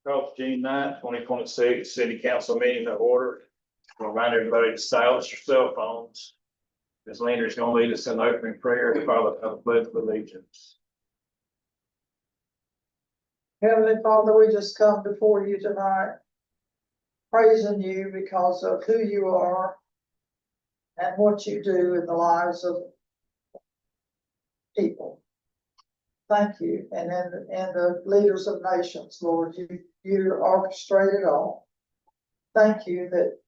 Call June 9th, 2026, city council meeting to order. Remind everybody to silence your cell phones. Ms. Leander is going to lead us in opening prayer to follow the pledge of allegiance. Heavenly Father, we just come before you tonight, praising you because of who you are and what you do in the lives of people. Thank you. And the leaders of nations, Lord, you orchestrate it all. Thank you that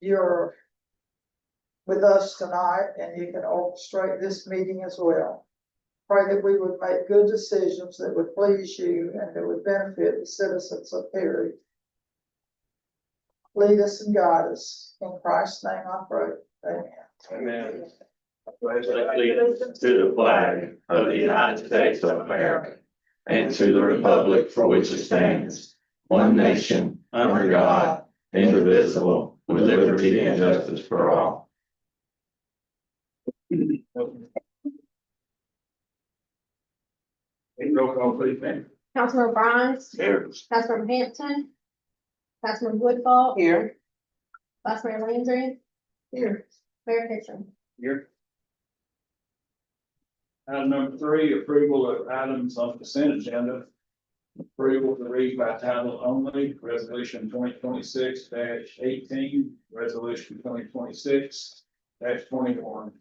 you're with us tonight and you can orchestrate this meeting as well. Pray that we would make good decisions that would please you and that would benefit the citizens of Perry. Lead us and guide us. In Christ's name I pray. Amen. Amen. Allegiance to the flag of the United States of America and to the republic for which it stands, one nation, under God, indivisible, with liberty and justice for all. Roll call, please, ma'am. Councilmember Grimes, Here. Councilmember Hampton, Councilmember Woodfall. Here. Vice Mayor Landry. Here. Mayor Kitchen. Here. Item number 3, approval of items on the consent agenda. Approval to read by title only, resolution 2026-18, resolution 2026-21.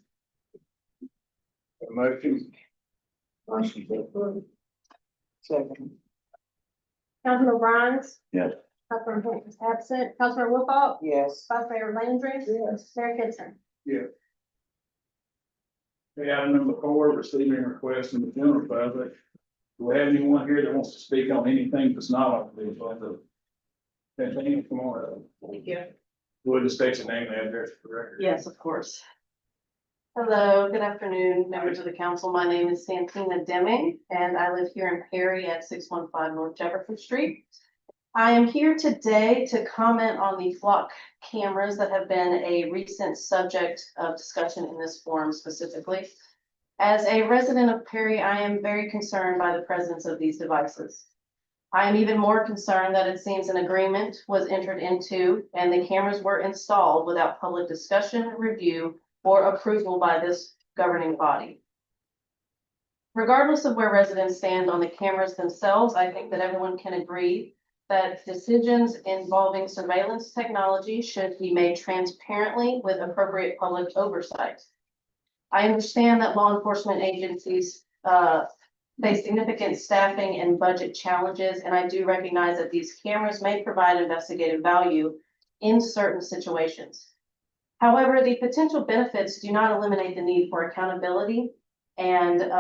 A motion. Motion to approve. Second. Councilmember Grimes. Yes. Councilmember Hampton is absent. Councilmember Woodfall. Yes. Vice Mayor Landry. Yes. Mayor Kitchen. Okay, item number 4, receiving requests from the general public. Do we have anyone here that wants to speak on anything that's not on the agenda? Anything, come on. Thank you. We'll just state your name and address for the record. Yes, of course. Hello, good afternoon, members of the council. My name is Santina Deming, and I live here in Perry at 615 North Jefferson Street. I am here today to comment on the flock cameras that have been a recent subject of discussion in this forum specifically. As a resident of Perry, I am very concerned by the presence of these devices. I am even more concerned that it seems an agreement was entered into and the cameras were installed without public discussion, review, or approval by this governing body. Regardless of where residents stand on the cameras themselves, I think that everyone can agree that decisions involving surveillance technology should be made transparently with appropriate public oversight. I understand that law enforcement agencies face significant staffing and budget challenges, and I do recognize that these cameras may provide investigative value in certain situations. However, the potential benefits do not eliminate the need for accountability and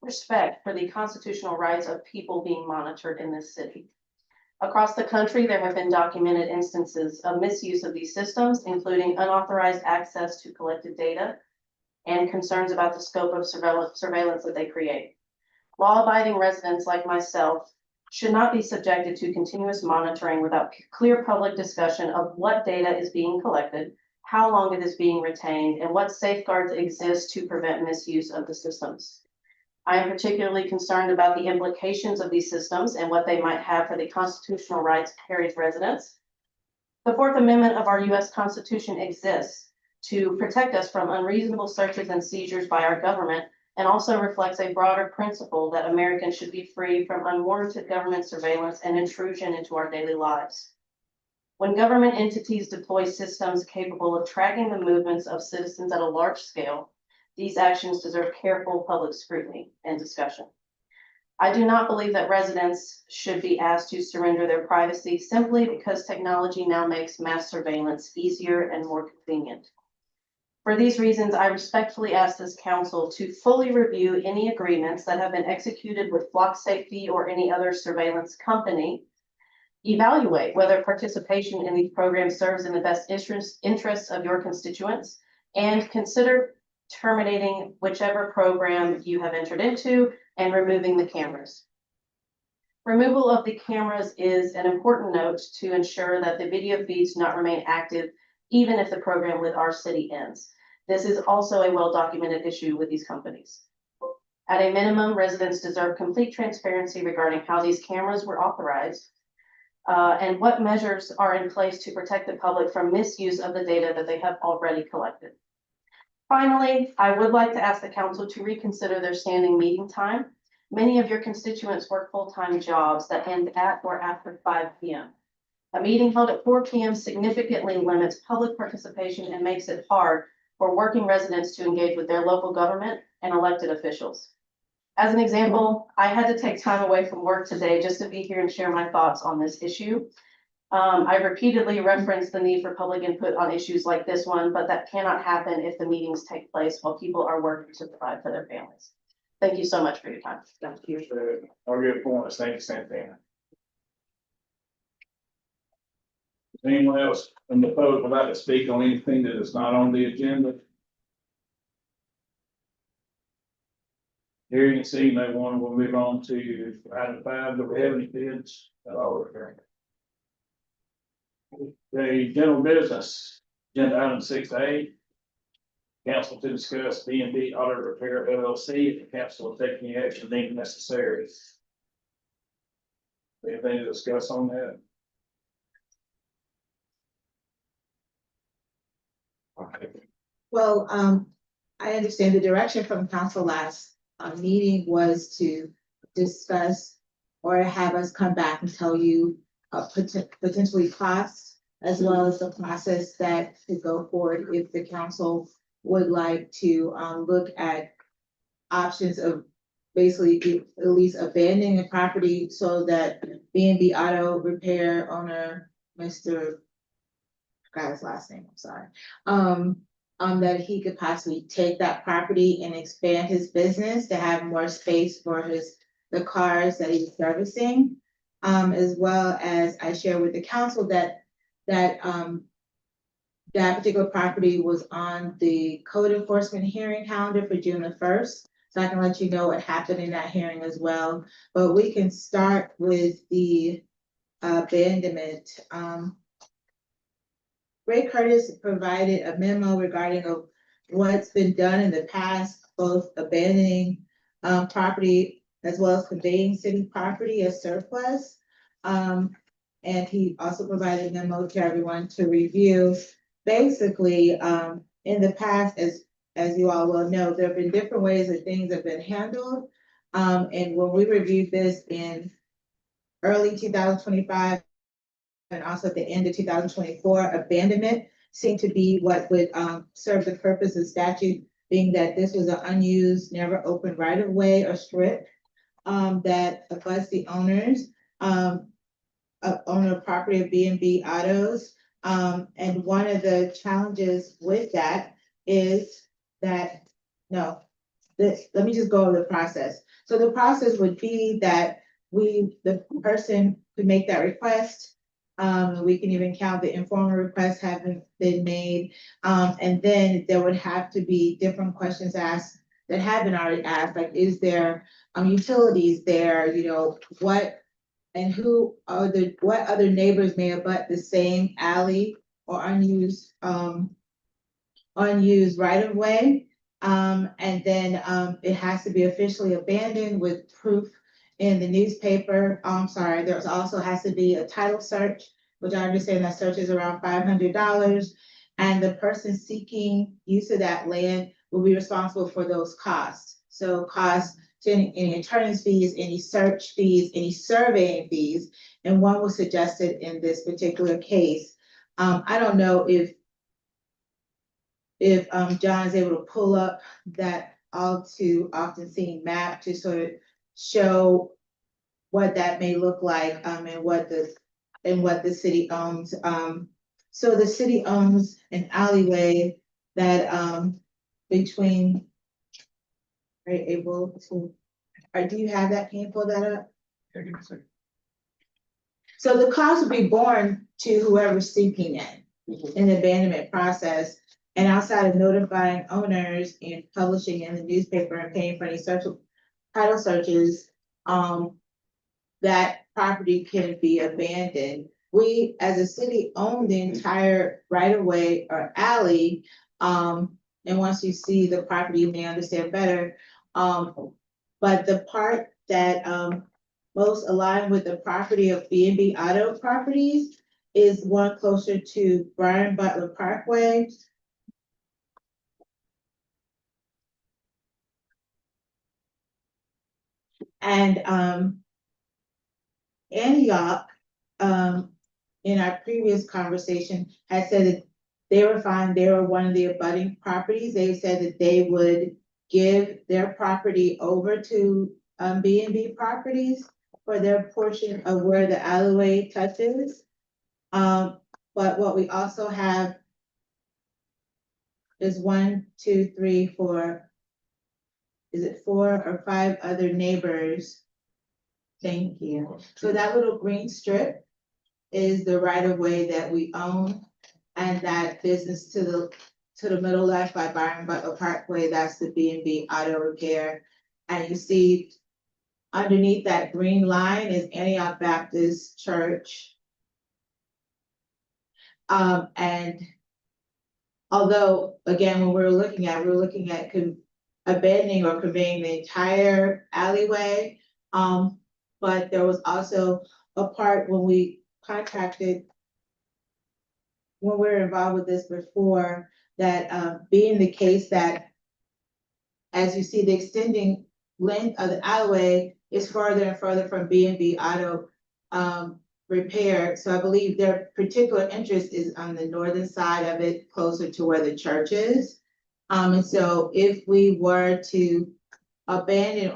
respect for the constitutional rights of people being monitored in this city. Across the country, there have been documented instances of misuse of these systems, including unauthorized access to collected data and concerns about the scope of surveillance that they create. Law-abiding residents like myself should not be subjected to continuous monitoring without clear public discussion of what data is being collected, how long it is being retained, and what safeguards exist to prevent misuse of the systems. I am particularly concerned about the implications of these systems and what they might have for the constitutional rights of Perry's residents. The Fourth Amendment of our U.S. Constitution exists to protect us from unreasonable searches and seizures by our government, and also reflects a broader principle that Americans should be free from unwarranted government surveillance and intrusion into our daily lives. When government entities deploy systems capable of tracking the movements of citizens at a large scale, these actions deserve careful public scrutiny and discussion. I do not believe that residents should be asked to surrender their privacy simply because technology now makes mass surveillance easier and more convenient. For these reasons, I respectfully ask this council to fully review any agreements that have been executed with Flock Safety or any other surveillance company, evaluate whether participation in these programs serves in the best interests of your constituents, and consider terminating whichever program you have entered into and removing the cameras. Removal of the cameras is an important note to ensure that the video feeds do not remain active even if the program with our city ends. This is also a well-documented issue with these companies. At a minimum, residents deserve complete transparency regarding how these cameras were authorized, and what measures are in place to protect the public from misuse of the data that they have already collected. Finally, I would like to ask the council to reconsider their standing meeting time. Many of your constituents work full-time jobs that end at or after 5 p.m. A meeting held at 4 p.m. significantly limits public participation and makes it hard for working residents to engage with their local government and elected officials. As an example, I had to take time away from work today just to be here and share my thoughts on this issue. I repeatedly referenced the need for public input on issues like this one, but that cannot happen if the meetings take place while people are working to provide for their families. Thank you so much for your time. Thank you. All good points. Thank you, Santina. Is anyone else in the public would like to speak on anything that is not on the agenda? Here you can see no one will move on to item 5. Do we have any bids? The general business, agenda item 6A. Council to discuss B&B Auto Repair LLC, if the council will take any action deemed necessary. Anything to discuss on that? Well, I understand the direction from council last meeting was to discuss or have us come back and tell you potentially costs as well as the process that could go forward if the council would like to look at options of basically at least abandoning the property so that B&B Auto Repair owner, Mr. I forgot his last name, I'm sorry. That he could possibly take that property and expand his business to have more space for the cars that he's servicing. As well as I share with the council that particular property was on the code enforcement hearing calendar for June the 1st. So I can let you know what happened in that hearing as well. But we can start with the abandonment. Ray Curtis provided a memo regarding of what's been done in the past, both abandoning property as well as conveying city property as surplus. And he also provided a memo to everyone to review. Basically, in the past, as you all well know, there have been different ways that things have been handled. And when we reviewed this in early 2025, and also at the end of 2024, abandonment seemed to be what would serve the purpose of statute, being that this was an unused, never open right of way or strip that abuts the owners, owner of property of B&B Autos. And one of the challenges with that is that, let me just go over the process. So the process would be that the person could make that request. We can even count the informal requests having been made. And then there would have to be different questions asked that have been already asked, like, is there utilities there, what and who are what other neighbors may abut the same alley or unused right of way. And then it has to be officially abandoned with proof in the newspaper. There's also has to be a title search, which I understand that search is around $500. And the person seeking use of that land will be responsible for those costs. So costs to any attorney's fees, any search fees, any surveying fees, and one was suggested in this particular case. I don't know if John is able to pull up that all too often seen map to sort of show what that may look like, and what the city owns. So the city owns an alleyway that between. Are you able to, or do you have that? Can you pull that up? So the cost would be borne to whoever's seeking it in the abandonment process. And outside of notifying owners and publishing in the newspaper and paying for any title searches, that property can be abandoned. We, as a city, own the entire right of way or alley. And once you see the property, you may understand better. But the part that most aligned with the property of B and B Auto Properties is one closer to Brian Butler Parkway. And Antioch, in our previous conversation, had said that they were fine, they were one of the abutting properties. They said that they would give their property over to B and B Properties for their portion of where the alleyway touches. But what we also have is 1, 2, 3, 4. Is it 4 or 5 other neighbors? Thank you. So that little green strip is the right of way that we own. And that business to the middle left by Byron Butler Parkway, that's the B and B Auto Repair. And you see underneath that green line is Antioch Baptist Church. And although, again, when we're looking at abandoning or conveying the entire alleyway. But there was also a part when we contracted, when we were involved with this before, that being the case that as you see the extending length of the alleyway is further and further from B and B Auto Repair. So I believe their particular interest is on the northern side of it, closer to where the church is. And so if we were to abandon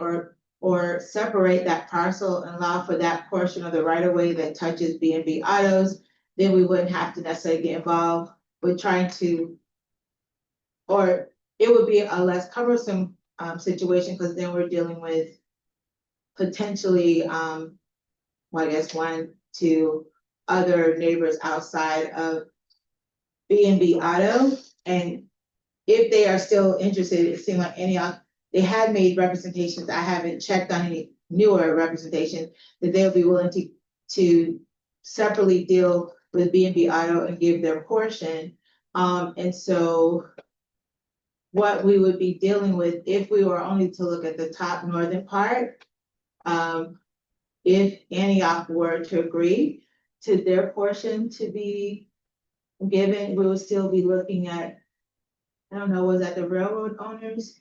or separate that parcel and allow for that portion of the right of way that touches B and B Autos, then we wouldn't have to necessarily get involved with trying to, or it would be a less cumbersome situation, because then we're dealing with potentially, well, I guess 1, 2 other neighbors outside of B and B Auto. And if they are still interested, it seemed like they had made representations. I haven't checked on any newer representation that they'll be willing to separately deal with B and B Auto and give their portion. And so what we would be dealing with if we were only to look at the top northern part, if Antioch were to agree to their portion to be given, we would still be looking at, I don't know, was that the railroad owners?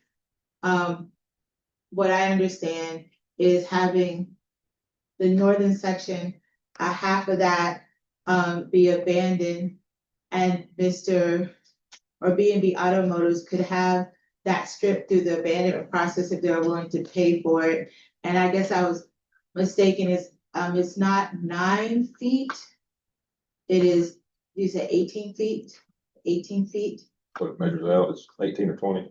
What I understand is having the northern section, half of that be abandoned, and B and B Automotives could have that stripped through the abandonment process if they're willing to pay for it. And I guess I was mistaken, it's not 9 feet. It is, you said 18 feet, 18 feet. What it measures out is 18 or 20.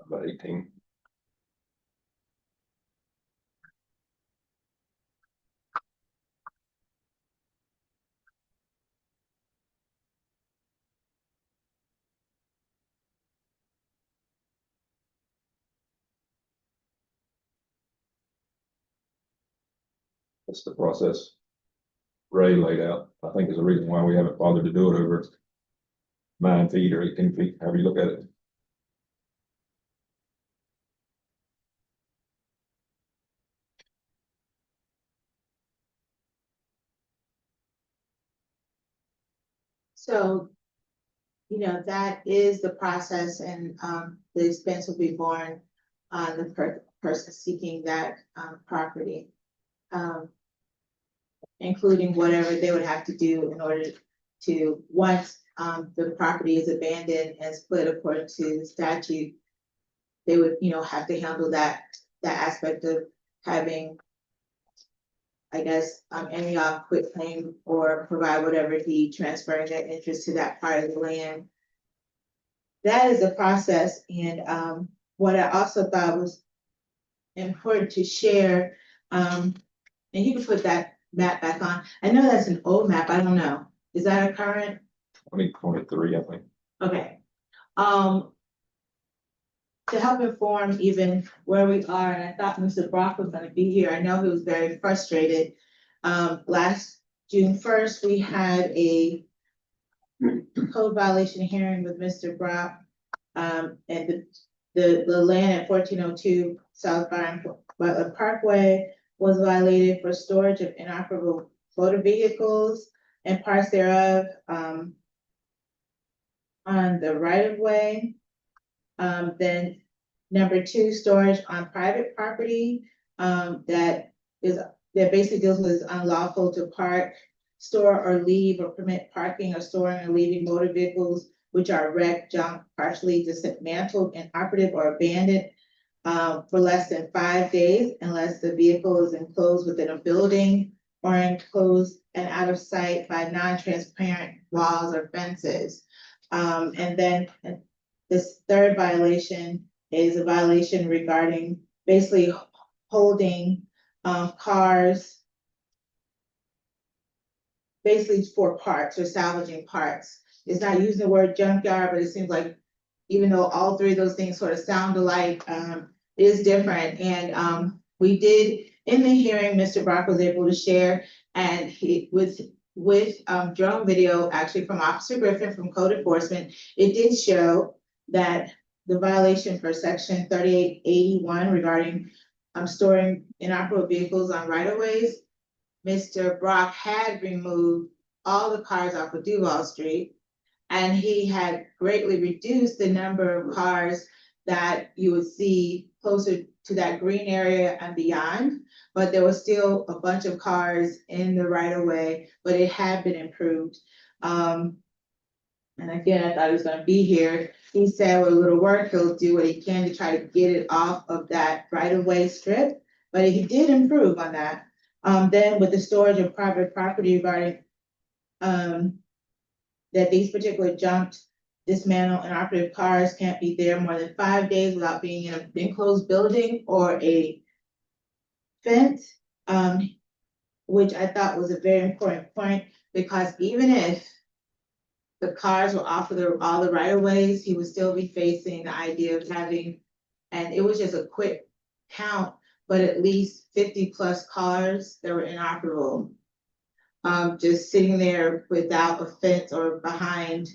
About 18. That's the process Ray laid out. I think is the reason why we haven't bothered to do it over 9 feet or 18 feet, however you look at it. So, that is the process, and the expense will be borne on the person seeking that property. Including whatever they would have to do in order to, once the property is abandoned and split according to the statute, they would, have to handle that aspect of having, I guess, Antioch quit claim or provide whatever deed transferring their interest to that part of the land. That is a process. And what I also thought was important to share, and you can put that map back on. I know that's an old map. I don't know. Is that a current? 2023, I think. Okay. To help inform even where we are, and I thought Mr. Brock was gonna be here. I know he was very frustrated. Last June 1st, we had a code violation hearing with Mr. Brock. And the land at 1402 South Byron Butler Parkway was violated for storage of inoperable motor vehicles and parts thereof, on the right of way. Then number 2, storage on private property, that basically deals with unlawful to park, store or leave or permit parking or storing or leaving motor vehicles which are wrecked, junk, partially dismantled, inoperative or abandoned for less than 5 days unless the vehicle is enclosed within a building or enclosed and out of sight by non-transparent walls or fences. And then this third violation is a violation regarding basically holding cars basically for parts or salvaging parts. It's not using the word junkyard, but it seems like even though all three of those things sort of sound alike, it is different. And we did, in the hearing, Mr. Brock was able to share, and he with drone video actually from Officer Griffin from Code Enforcement, it did show that the violation for section 3881 regarding storing inoperable vehicles on right-of-ways, Mr. Brock had removed all the cars off of Duval Street, and he had greatly reduced the number of cars that you would see closer to that green area and beyond. But there was still a bunch of cars in the right of way, but it had been improved. And again, I thought he was gonna be here. He said with a little work, he'll do what he can to try to get it off of that right of way strip, but he did improve on that. Then with the storage of private property regarding that these particular junked, dismantled, and operative cars can't be there more than 5 days without being in an enclosed building or a fence, which I thought was a very important point, because even if the cars were off of all the right of ways, he would still be facing the idea of having, and it was just a quick count, but at least 50+ cars that were inoperable. Just sitting there without a fence or behind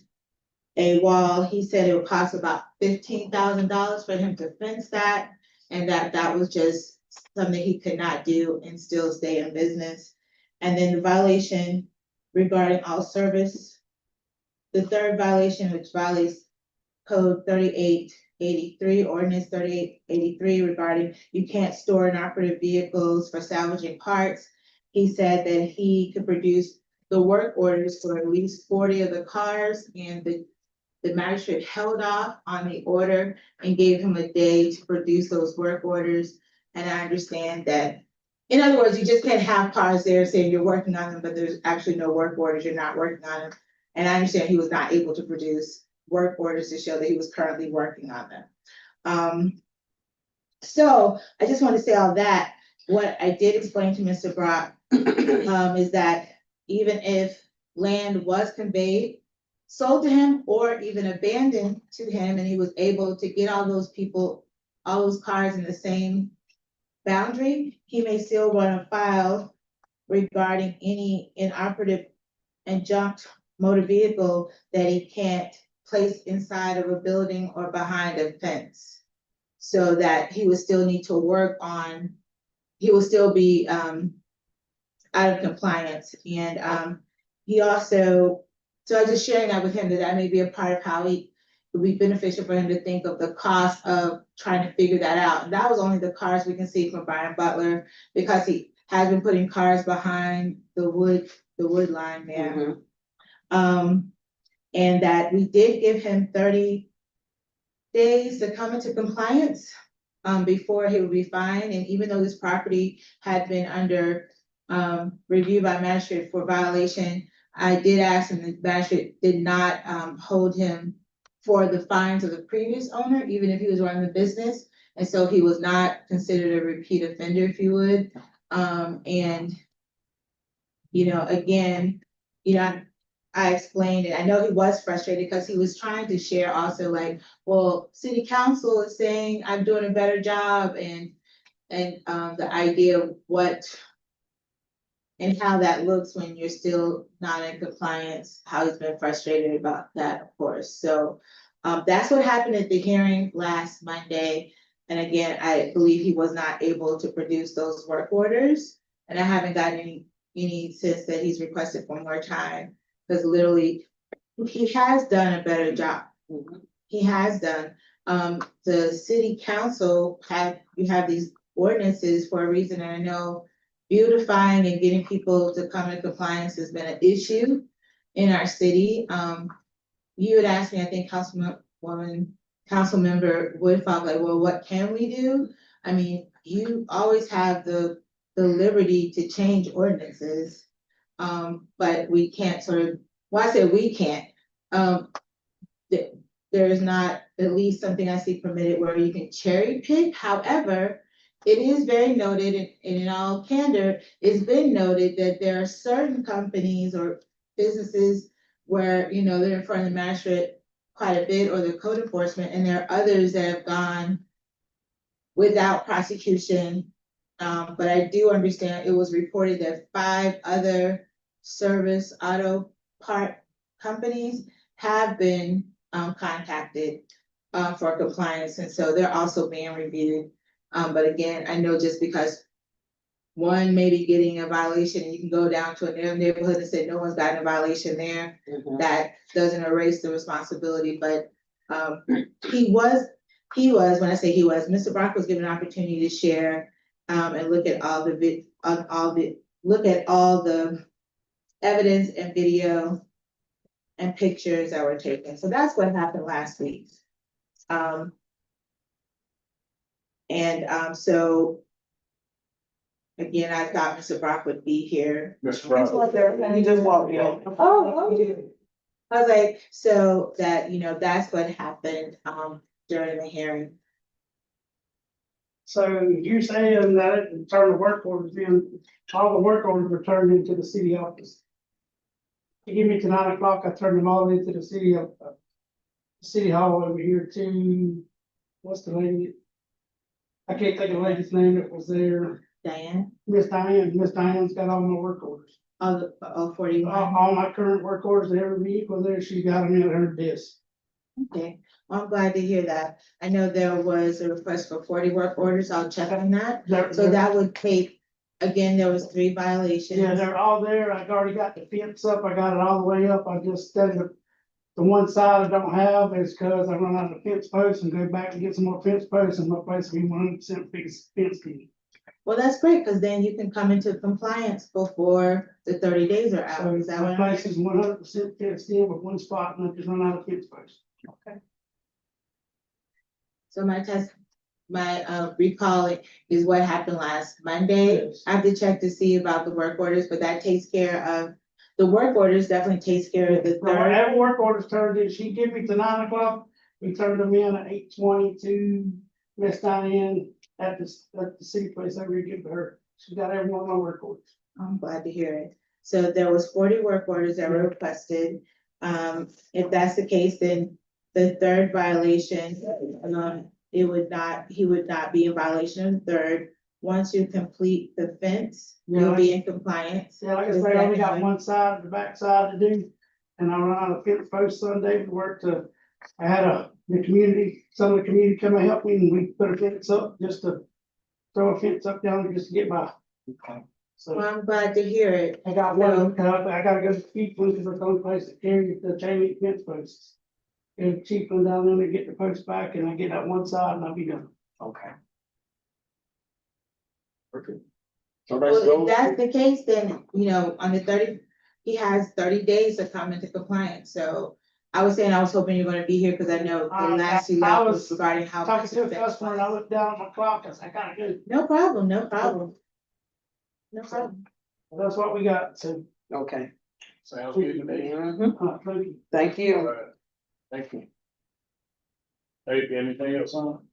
a wall. He said it would cost about $15,000 for him to fence that, and that was just something he could not do and still stay in business. And then the violation regarding all service, the third violation, which violates code 3883, ordinance 3883 regarding you can't store inoperative vehicles for salvaging parts. He said that he could produce the work orders for at least 40 of the cars, and the magistrate held off on the order and gave him a day to produce those work orders. And I understand that, in other words, you just can't have cars there saying you're working on them, but there's actually no work orders, you're not working on them. And I understand he was not able to produce work orders to show that he was currently working on them. So I just want to say all that. What I did explain to Mr. Brock is that even if land was conveyed, sold to him, or even abandoned to him, and he was able to get all those people, all those cars in the same boundary, he may still run a file regarding any inoperative and junked motor vehicle that he can't place inside of a building or behind a fence. So that he would still need to work on, he will still be out of compliance. And he also, so I was just sharing that with him, that may be a part of how it would be beneficial for him to think of the cost of trying to figure that out. And that was only the cars we can see from Byron Butler, because he has been putting cars behind the wood line there. And that we did give him 30 days to come into compliance before he would be fined. And even though this property had been under review by magistrate for violation, I did ask, and the magistrate did not hold him for the fines of the previous owner, even if he was running the business. And so he was not considered a repeat offender, if you would. And, you know, again, you know, I explained it. I know he was frustrated because he was trying to share also, like, well, city council is saying I'm doing a better job, and the idea of what and how that looks when you're still not in compliance, how he's been frustrated about that, of course. So That's what happened at the hearing last Monday. And again, I believe he was not able to produce those work orders. And I haven't gotten any since that he's requested for more time, because literally, he has done a better job. He has done. The city council you have these ordinances for a reason, and I know beautifying and getting people to come in compliance has been an issue in our city. You had asked me, I think Councilmember Woodfall, like, well, what can we do? I mean, you always have the liberty to change ordinances. But we can't I say we can't. There is not at least something I see permitted where you can cherry pick. However, it is very noted, and in all candor, it's been noted that there are certain companies or businesses where, they're in front of the magistrate quite a bit, or the code enforcement, and there are others that have gone without prosecution. But I do understand it was reported that 5 other service auto part companies have been contacted for compliance, and so they're also being reviewed. But again, I know just because one may be getting a violation, and you can go down to a neighborhood and say no one's gotten a violation there, that doesn't erase the responsibility. But he was, when I say he was, Mr. Brock was given an opportunity to share and look at all the evidence and video and pictures that were taken. So that's what happened last week. So again, I thought Mr. Brock would be here. Mr. Brown. He just walked in. I was like, so that, that's what happened during the hearing. So you saying that it turned the work orders in, all the work orders were turned into the city office. You give me to 9 o'clock, I turned them all into the city hall over here to, what's the lady? I can't think of the lady's name that was there. Diane, Miss Diane. Miss Diane's got all my work orders. all 41. All my current work orders, every vehicle there, she got them in her desk. Okay, well, I'm glad to hear that. I know there was a request for 40 work orders. I'll check on that. So that would take, again, there was 3 violations. Yeah, they're all there. I've already got the fence up. I got it all the way up. I just studied the one side I don't have is because I run out of fence posts and go back and get some more fence posts, and my place will be 100% fixed fence. Well, that's great, because then you can come into compliance before the 30 days are out. So Is that my what place is 100% fenced in with one spot, and I just run out of fence posts. So my recall is what happened last Monday. Yes. I have to check to see about the work orders, but that takes care of, the work orders definitely takes care of the Well, third. every work order's turned in. She give me to 9 o'clock. We turned them in at 8:20 to Miss Diane at the city place. I re-give to her. She got every one of my work orders. I'm glad to hear it. So there was 40 work orders that were requested. If that's the case, then the third violation, he would not be in violation of the third. Once you complete the fence, you'll be in compliance. Yeah, like I say, I only got one side, the back side to do, and I run out of fence posts Sunday to work I had some of the community come and help me, and we put a fence up just to throw a fence up down just to get by. So Well, I'm glad to hear it. I got one, I gotta go to the cheap one, because it's the only place that carries the chain link fence posts. Go to the cheap one down there and get the posts back, and I get that one side and I'll be done. Okay. Well, if that's the case, then, on the 30, he has 30 days to come into compliance. So I was hoping you're gonna be here, because I know the last you I left was was regarding how. Talking much to a the fence customer, and I was. looked down at my clock, I said, I gotta go. No problem, no problem. No problem. That's what we got, so. Okay. Sounds good to me. Thank you. Thank All you. right. Thank you. Hey, anything else on?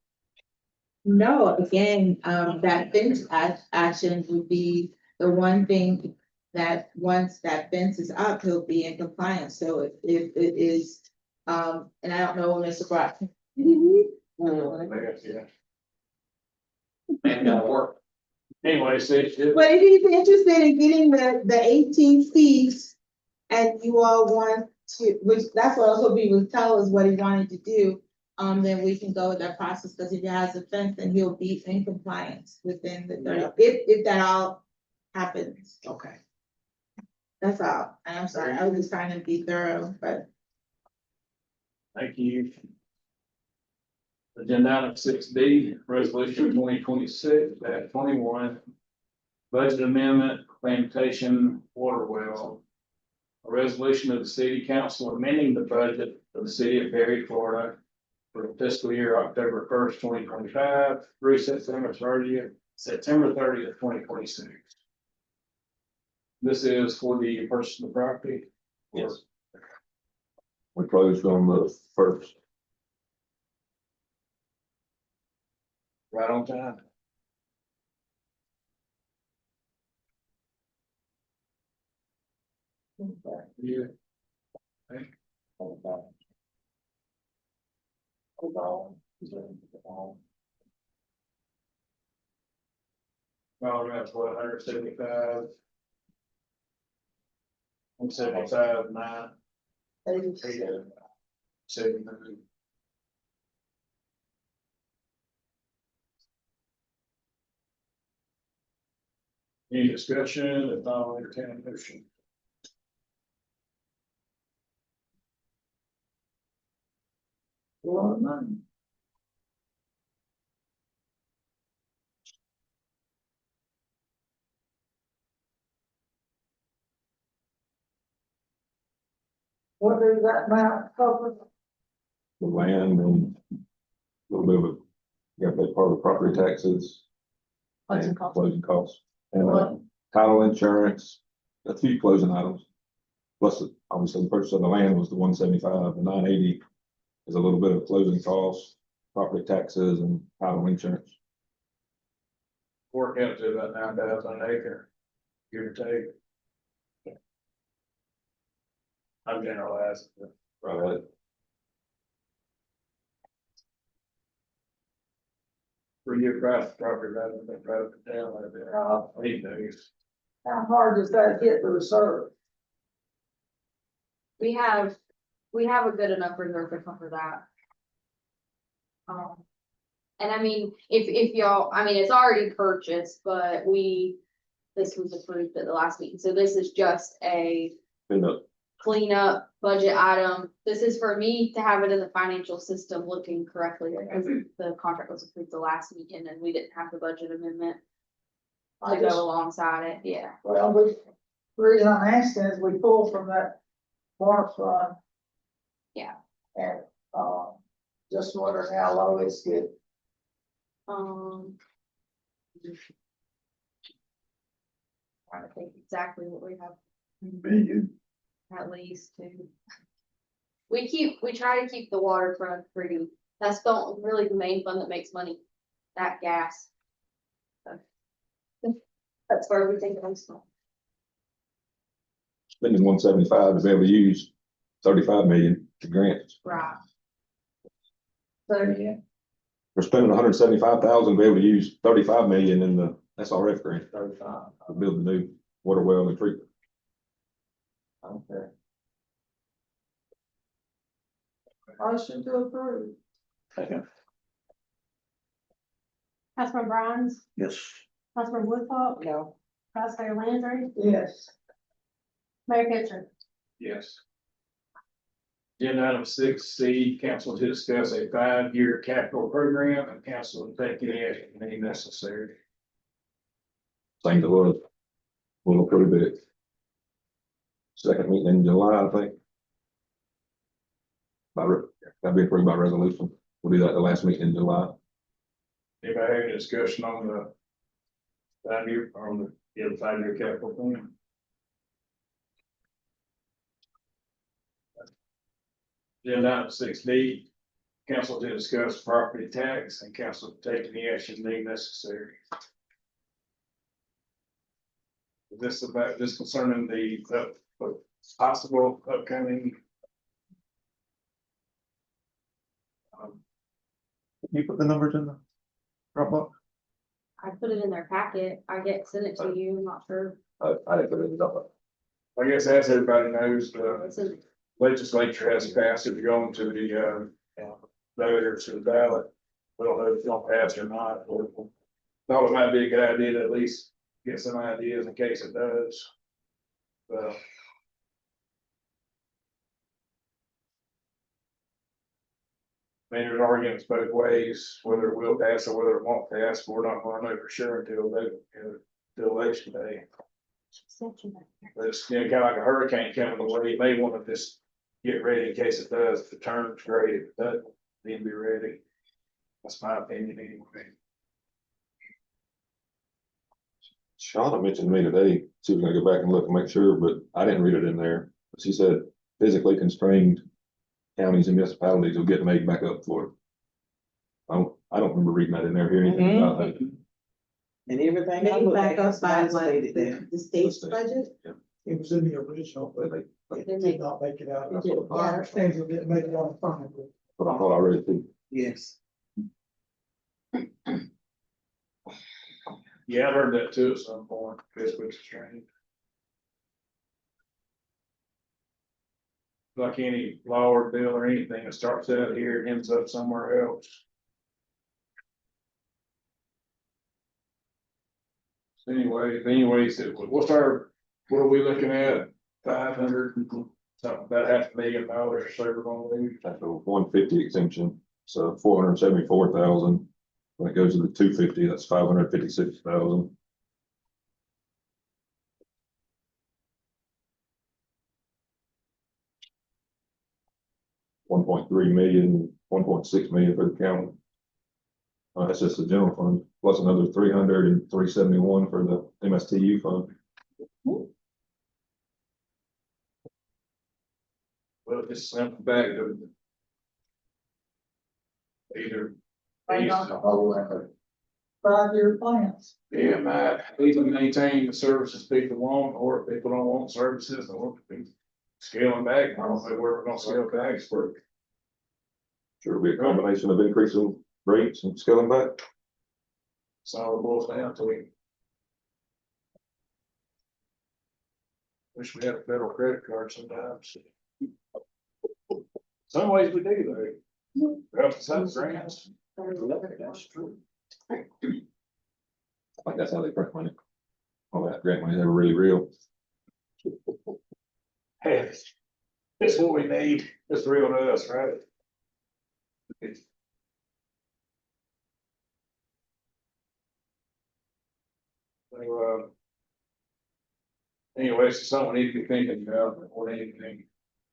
No, again, that fence action would be the one thing that once that fence is up, he'll be in compliance. So if it is, and I don't know, Mr. Brock. Yeah. Man, gotta work. Anyway, see, But if he's interested in getting the 18 feet and you all want which that's what I was hoping he would tell us what he wanted to do. Then we can go with that process, because if he has a fence, then he'll be in compliance within the 30, if that all happens. Okay. That's all. And I'm sorry, I was just trying to be thorough, but Thank you. Agenda item 6D, resolution 2026-21. Budget amendment, plantation water well. A resolution of the city council amending the budget of the city of Perry, Florida for the fiscal year October 1st, 2025 through September 30th, 2026. This is for the purchase of the property. Yes. We closed on the first. Right on time. Yeah. Well, that's what, 175. 175, 9, 79. Any discussion? If not, I'll entertain a motion. A lot of money. What is that amount cover? The land and a little bit of it. You got to pay part of the property taxes. and Closing costs. And title insurance, a few closing items. Plus, obviously, the purchase of the land was the 175, the 980 is a little bit of closing costs, property taxes and title insurance. Work out to about 9,000 an acre, give or take. I'm generalizing. Right. For your price property rather than private down like that. He knows. How hard does that hit the reserve? We have a good enough reserve to cover that. And I mean, if y'all, I mean, it's already purchased, but this was approved at the last meeting, so this is just a End up, cleanup budget item. This is for me to have it in the financial system looking correctly, as the contract was approved the last meeting and we didn't have the budget amendment I to just, go alongside it, yeah. well, the reason I'm asking is we pull from that water fund. Yeah. And, just wondering how low it's get. Trying to think exactly what we have. At least two. We try to keep the waterfront pretty, that's really the main fund that makes money, that gas. So, that's where everything comes from. spending 175 to be able to use 35 million to grants. Right. So, yeah, We're spending 175,000 to be able to use 35 million in the SRF grant 35. to build the new water well and treatment. Okay. motion to approve. Second. Councilman Brines, Yes. Councilman Woodcock, No. Vice Mayor Landry, Yes. Mayor Kitchen. Yes. Agenda item 6C, council to discuss a 5-year capital program and council to take any action may necessary. Same to us. We'll approve it. Second meeting in July, I think. That'll be approved by resolution. We'll do that the last meeting in July. Anybody have any discussion on the 5-year, on the 5-year capital plan? Agenda item 6D, council to discuss property tax and council to take any action may necessary. Is this about, this concerning the possible upcoming? You put the numbers in the Dropbox? I put it in their packet, send it to you, I'm not sure. I didn't put it in the Dropbox. I guess as everybody knows, It's in legislature has passed it going to the, voters to the ballot. We don't know if it's gonna pass or not, but thought it might be a good idea to at least get some ideas in case it does. Well. I mean, there's arguments both ways, whether it will pass or whether it won't pass, we're not gonna know for sure until the election day. But it's, kind of like a hurricane coming away, you may wanna just get ready in case it does, if it turns great, if it doesn't, need to be ready. That's my opinion anyway. Shauna mentioned to me today, she was gonna go back and look and make sure, but I didn't read it in there. She said physically constrained counties and municipalities will get made back up for it. I don't remember reading that in there, hearing anything about that. And everything. I Maybe looked back at up is by not what, stated there. the state's budget? It was in the original, but It they did not make it out. It did, I understand it didn't make it out fine, but But I thought I read it too. Yes. Yeah, I heard that too at some point, physically constrained. Like any law or bill or anything that starts out here and ends up somewhere else. So anyways, what's our, what are we looking at? 500, something about $500,000 or so we're gonna lose. That's a 150 exemption, so 474,000. When it goes to the 250, that's 556,000. $1.3 million, 1.6 million for the county. That's just the general fund, plus another 300 and 371 for the MSTU fund. Well, just simple back to. Either. 5-year plans. Yeah, might either maintain the services people want, or if people don't want services, or scaling back, I don't know where we're gonna scale back. Sure, it'll be a combination of increasing rates and scaling back. That's all it boils down to. Wish we had a federal credit card sometimes. Some ways we do though. Help us out grants. That's true. I think that's how they print money. All that grant money is never really real. Hey, it's what we need. It's real to us, right? So, anyways, it's something we need to be thinking about more than anything.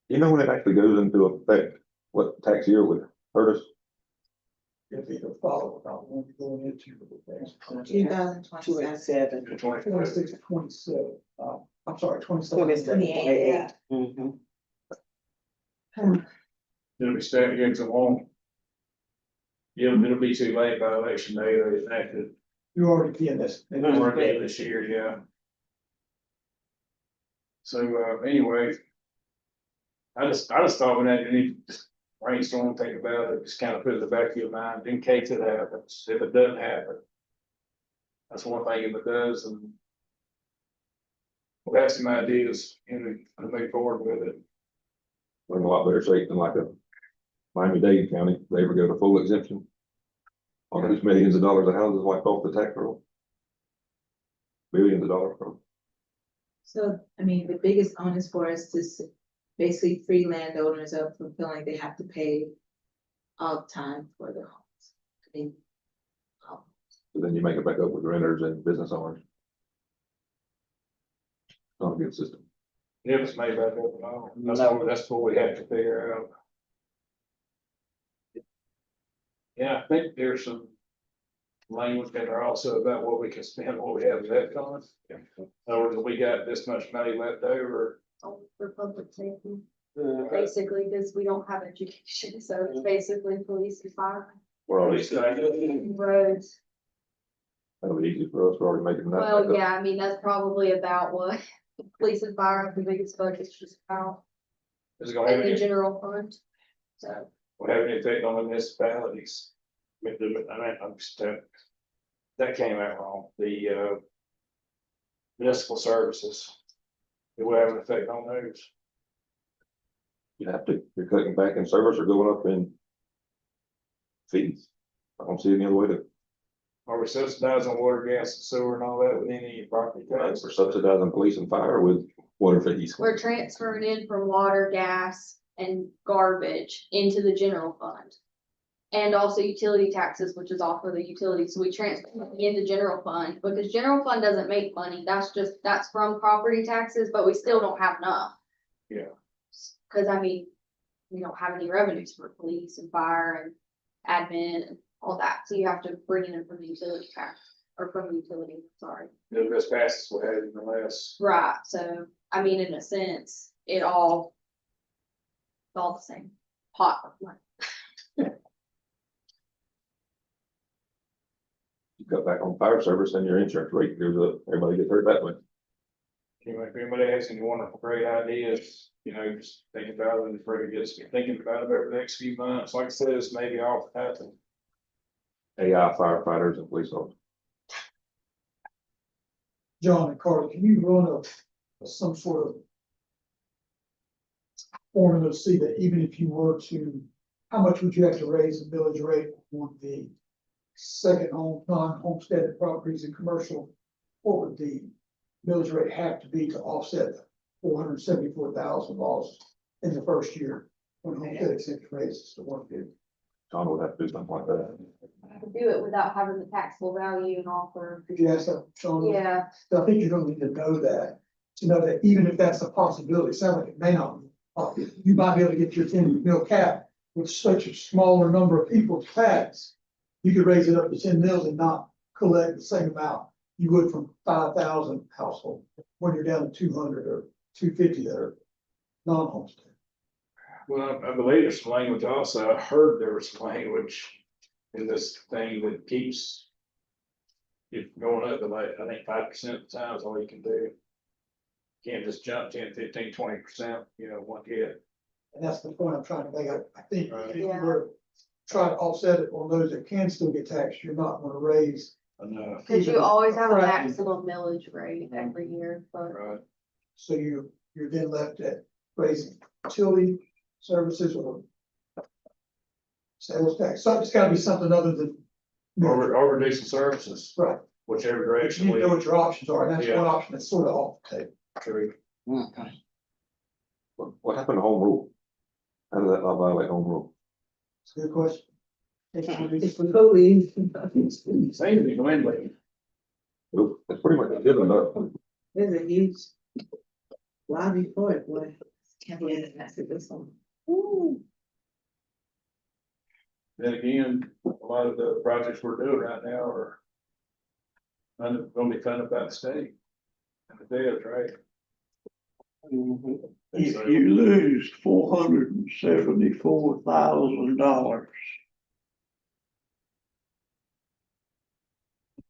You know when it actually goes into effect, what tax year would hurt us? if it'll follow, about when we're going into the things. 2027. 27. 26, 27, I'm sorry, 27. 28. Mhm. It'll be stacked against the wall. Yeah, it'll be too late by election day, they enacted, You already in this. already this year, yeah. So, anyway. I just thought when that, any brainstorm, think about it, just kind of put it in the back of your mind in case it happens, if it doesn't happen. That's one thing if it does, and. We'll have some ideas and to move forward with it. We're in a lot better shape than like a Miami-Dade County, if they ever go to full exemption. All those millions of dollars of houses wiped off the tax roll. Billions of dollars from. So, I mean, the biggest onus for us is basically free landowners up from feeling they have to pay all the time for their homes. I mean, So then you make it back up with renters and business owners. Not a good system. If it's made back up, no, No. that's what we have to figure out. Yeah, I think there's some language in there also about what we can spend, what we have left on. In other words, we got this much money left over. For public safety, Uh, basically, because we don't have education, so it's basically police and fire, We're already, roads. that'll be easy for us, we're already making that. Well, back up. yeah, I mean, that's probably about what police and fire have the biggest budgets just out Is it gonna have in the any, general fund. So, will have any effect on the municipalities? I mean, I'm just, that came out wrong, the, municipal services. It will have an effect on those. You have to, you're cutting back in service or going up in fees. I don't see any other way to, Are we subsidizing water, gas, and sewer and all that with any property tax? we're subsidizing police and fire with water fees. We're transferring in from water, gas, and garbage into the general fund. And also utility taxes, which is off of the utilities, so we transfer into general fund, because general fund doesn't make money, that's from property taxes, but we still don't have enough. Yeah. Cause I mean, we don't have any revenues for police and fire and admin and all that, so you have to bring it in from the utility tax, or from the utility, sorry. The best passes we had in the last. Right, so, I mean, in a sense, it's all the same pot of money. You cut back on fire service and your insurance rate goes up, everybody gets hurt that way. Anyway, if anybody has any wonderful, great ideas, just think about it and try to get some thinking about it over the next few months. Like I said, this may be all happening. AI firefighters and police officers. John and Carter, can you run some sort of formula to see that even if you were to, how much would you have to raise the millage rate on the second home, non-homesteaded properties and commercial? What would the millage rate have to be to offset $474,000 loss in the first year when homestead exemption raises to 150? John would have to do something like that. To do it without having the taxable value and offer. Could you ask that, Sean? Yeah, So I think you're gonna need to know that even if that's a possibility, it sounds like it may not. You might be able to get your 10 mil cap with such a smaller number of people to tax. You could raise it up to 10 mils and not collect the same amount you would from 5,000 households when you're down to 200 or 250 that are non-homestead. Well, I believe there's some language also. I heard there was some language in this thing that keeps it going up to like, I think 5% of the time is all you can do. Can't just jump 10, 15, 20%, one hit. And that's the point I'm trying to make. I think Right. if you were trying to offset it on those that can still get taxed, you're not gonna raise. Enough, cause you always have a Right. maximum millage rate every year, but. right? So you're then left at raising utility services or sales tax. So it's gotta be something other than. Or reducing services, Right, whichever but direction you we. know what your options are, and that's Yeah. one option that's sort of off the table. True. What happened to home rule? How did that not violate home rule? It's a good question. It's totally. Seems to be dwindling. Oop, that's pretty much a given, though. There's a huge lobby for it, boy. Can't believe it, that's this one. Ooh. Then again, a lot of the projects we're doing right now are gonna be funded by the state. And the feds, right? If you lose $474,000.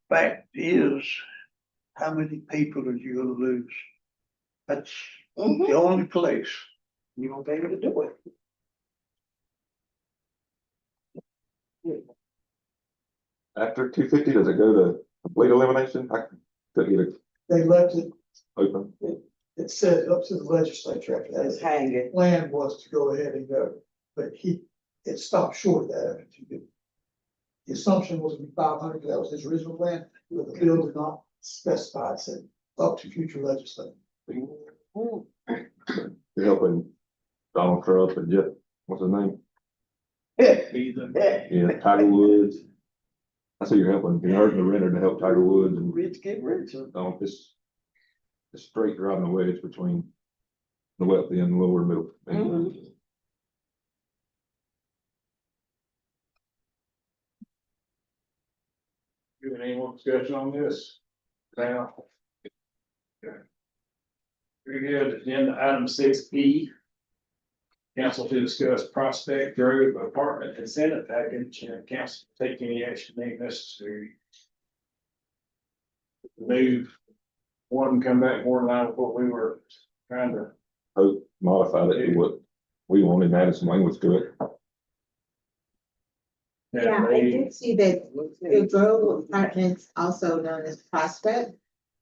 Fact is, how many people are you gonna lose? That's the only place you won't be able to do it. After 250, does it go to complete elimination? I couldn't get it They left it, open. it said up to the legislature after that. It's hanging. Plan was to go ahead and go, but it stopped short of that after 250. The assumption was to be 500, because that was his original plan, but the bill did not specify, it said up to future legislature. You're helping Donald Trump and Jeff, what's his name? Yeah, Tiger Woods. I see you're helping, you're hurting the renter to help Tiger Woods and Rich get richer. it's straight driving a wedge between the wealthy and the lower middle. You have any more discussion on this? Now. Okay. Very good. Agenda item 6B. Council to discuss Prospect Grove apartment incentive package and council to take any action they necessary. Move one, come back more in line with what we were trying to. Hope modified it to what we wanted, added some language to it. Yeah, I did see that the Grove Apartments, also known as Prospect,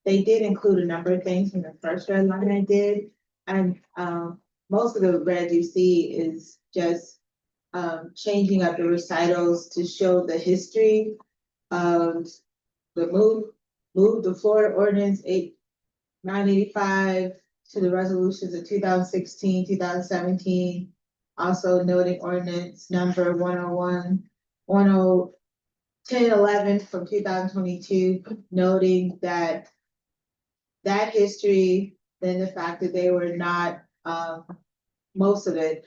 they did include a number of things from the first red line I did. And most of the red you see is just changing up the recitals to show the history of the move the Florida ordinance 985 to the resolutions of 2016, 2017. Also noting ordinance number 101, 1011 from 2022, noting that history, then the fact that they were not, most of it,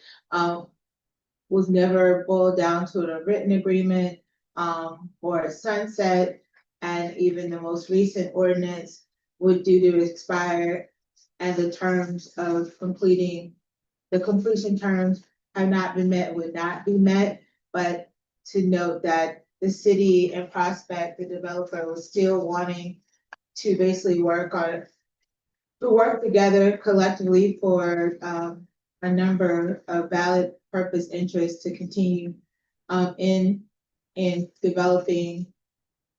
was never boiled down to a written agreement, or a sunset. And even the most recent ordinance would due to expire, and the terms of completion terms have not been met, would not be met. But to note that the city and Prospect, the developer, was still wanting to basically work together collectively for a number of valid purpose interests to continue in developing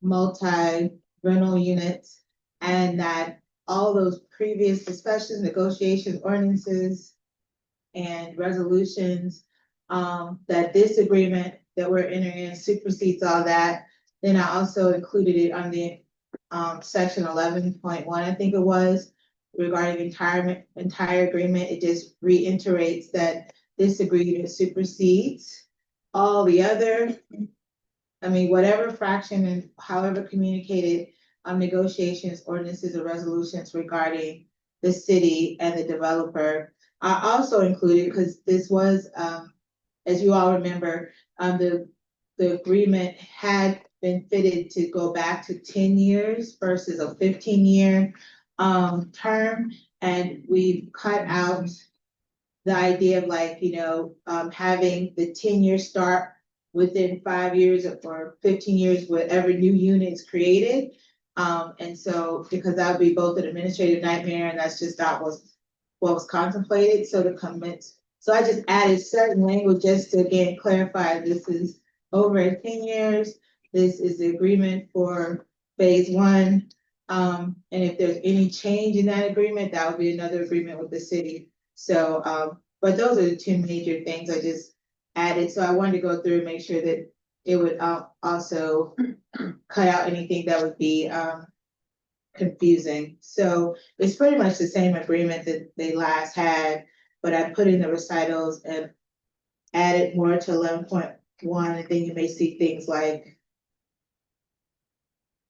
multi-rental units, and that all those previous discussions, negotiations, ordinances, and resolutions, that this agreement that we're entering in supersedes all that. Then I also included it on the section 11.1, I think it was, regarding entire agreement. It just reiterates that this agreement supersedes all the other, whatever fraction and however communicated negotiations, ordinances, or resolutions regarding the city and the developer. I also included, because this was, as you all remember, the agreement had been fitted to go back to 10 years versus a 15-year term. And we've cut out the idea of having the 10-year start within 5 years or 15 years, whatever new unit is created. And so, because that would be both an administrative nightmare, and that's just not what was contemplated. So I just added certain language just to again clarify, this is over 10 years. This is the agreement for phase 1. And if there's any change in that agreement, that would be another agreement with the city. So, but those are the two major things I just added. So I wanted to go through and make sure that it would also cut out anything that would be confusing. So it's pretty much the same agreement that they last had, but I put in the recitals and added more to 11.1, and then you may see things like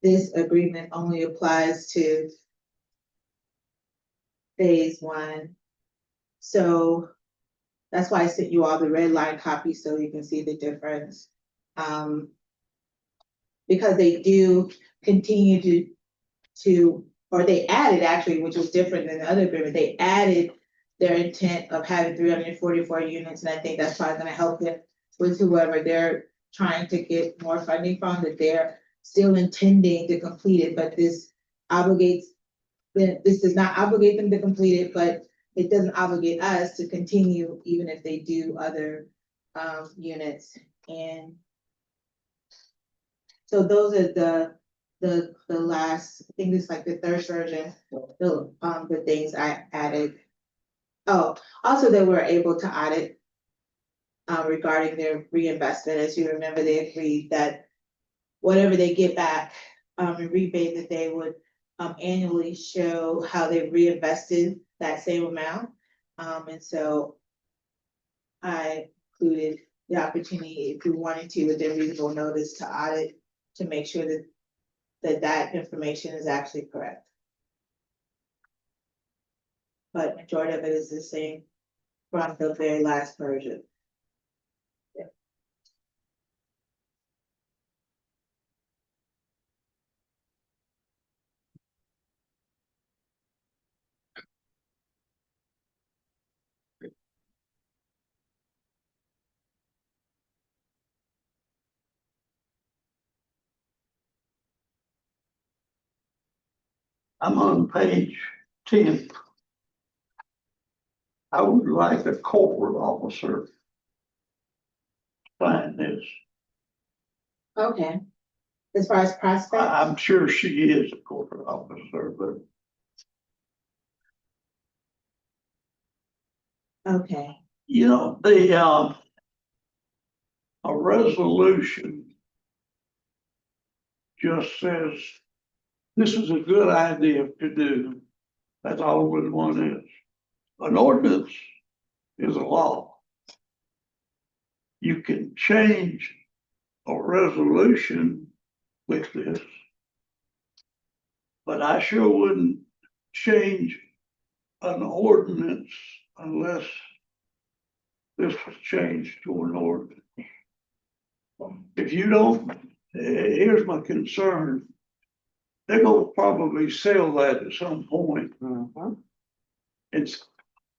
this agreement only applies to phase 1. So that's why I sent you all the red line copy so you can see the difference. Because they do continue or they added actually, which was different than the other agreement, they added their intent of having 344 units. And I think that's probably gonna help them with whoever they're trying to get more funding from, that they're still intending to complete it, but this does not obligate them to complete it, but it doesn't obligate us to continue even if they do other units. And so those are the last, I think it's like the third version, the things I added. Oh, also they were able to audit regarding their reinvestment. As you remember, they agreed that whatever they get back in rebate, that they would annually show how they reinvested that same amount. And so I included the opportunity, if we wanted to, within reasonable notice, to audit to make sure that information is actually correct. But majority of it is the same from the very last version. Yeah. I'm on page 10. I would like a corporate officer sign this. Okay. As far as prospect, I'm sure she is a corporate officer, but Okay, You know, a resolution just says, this is a good idea to do. That's all one is. An ordinance is a law. You can change a resolution with this. But I sure wouldn't change an ordinance unless this was changed to an ordinance. If you don't, here's my concern. They're gonna probably sell that at some point. It's,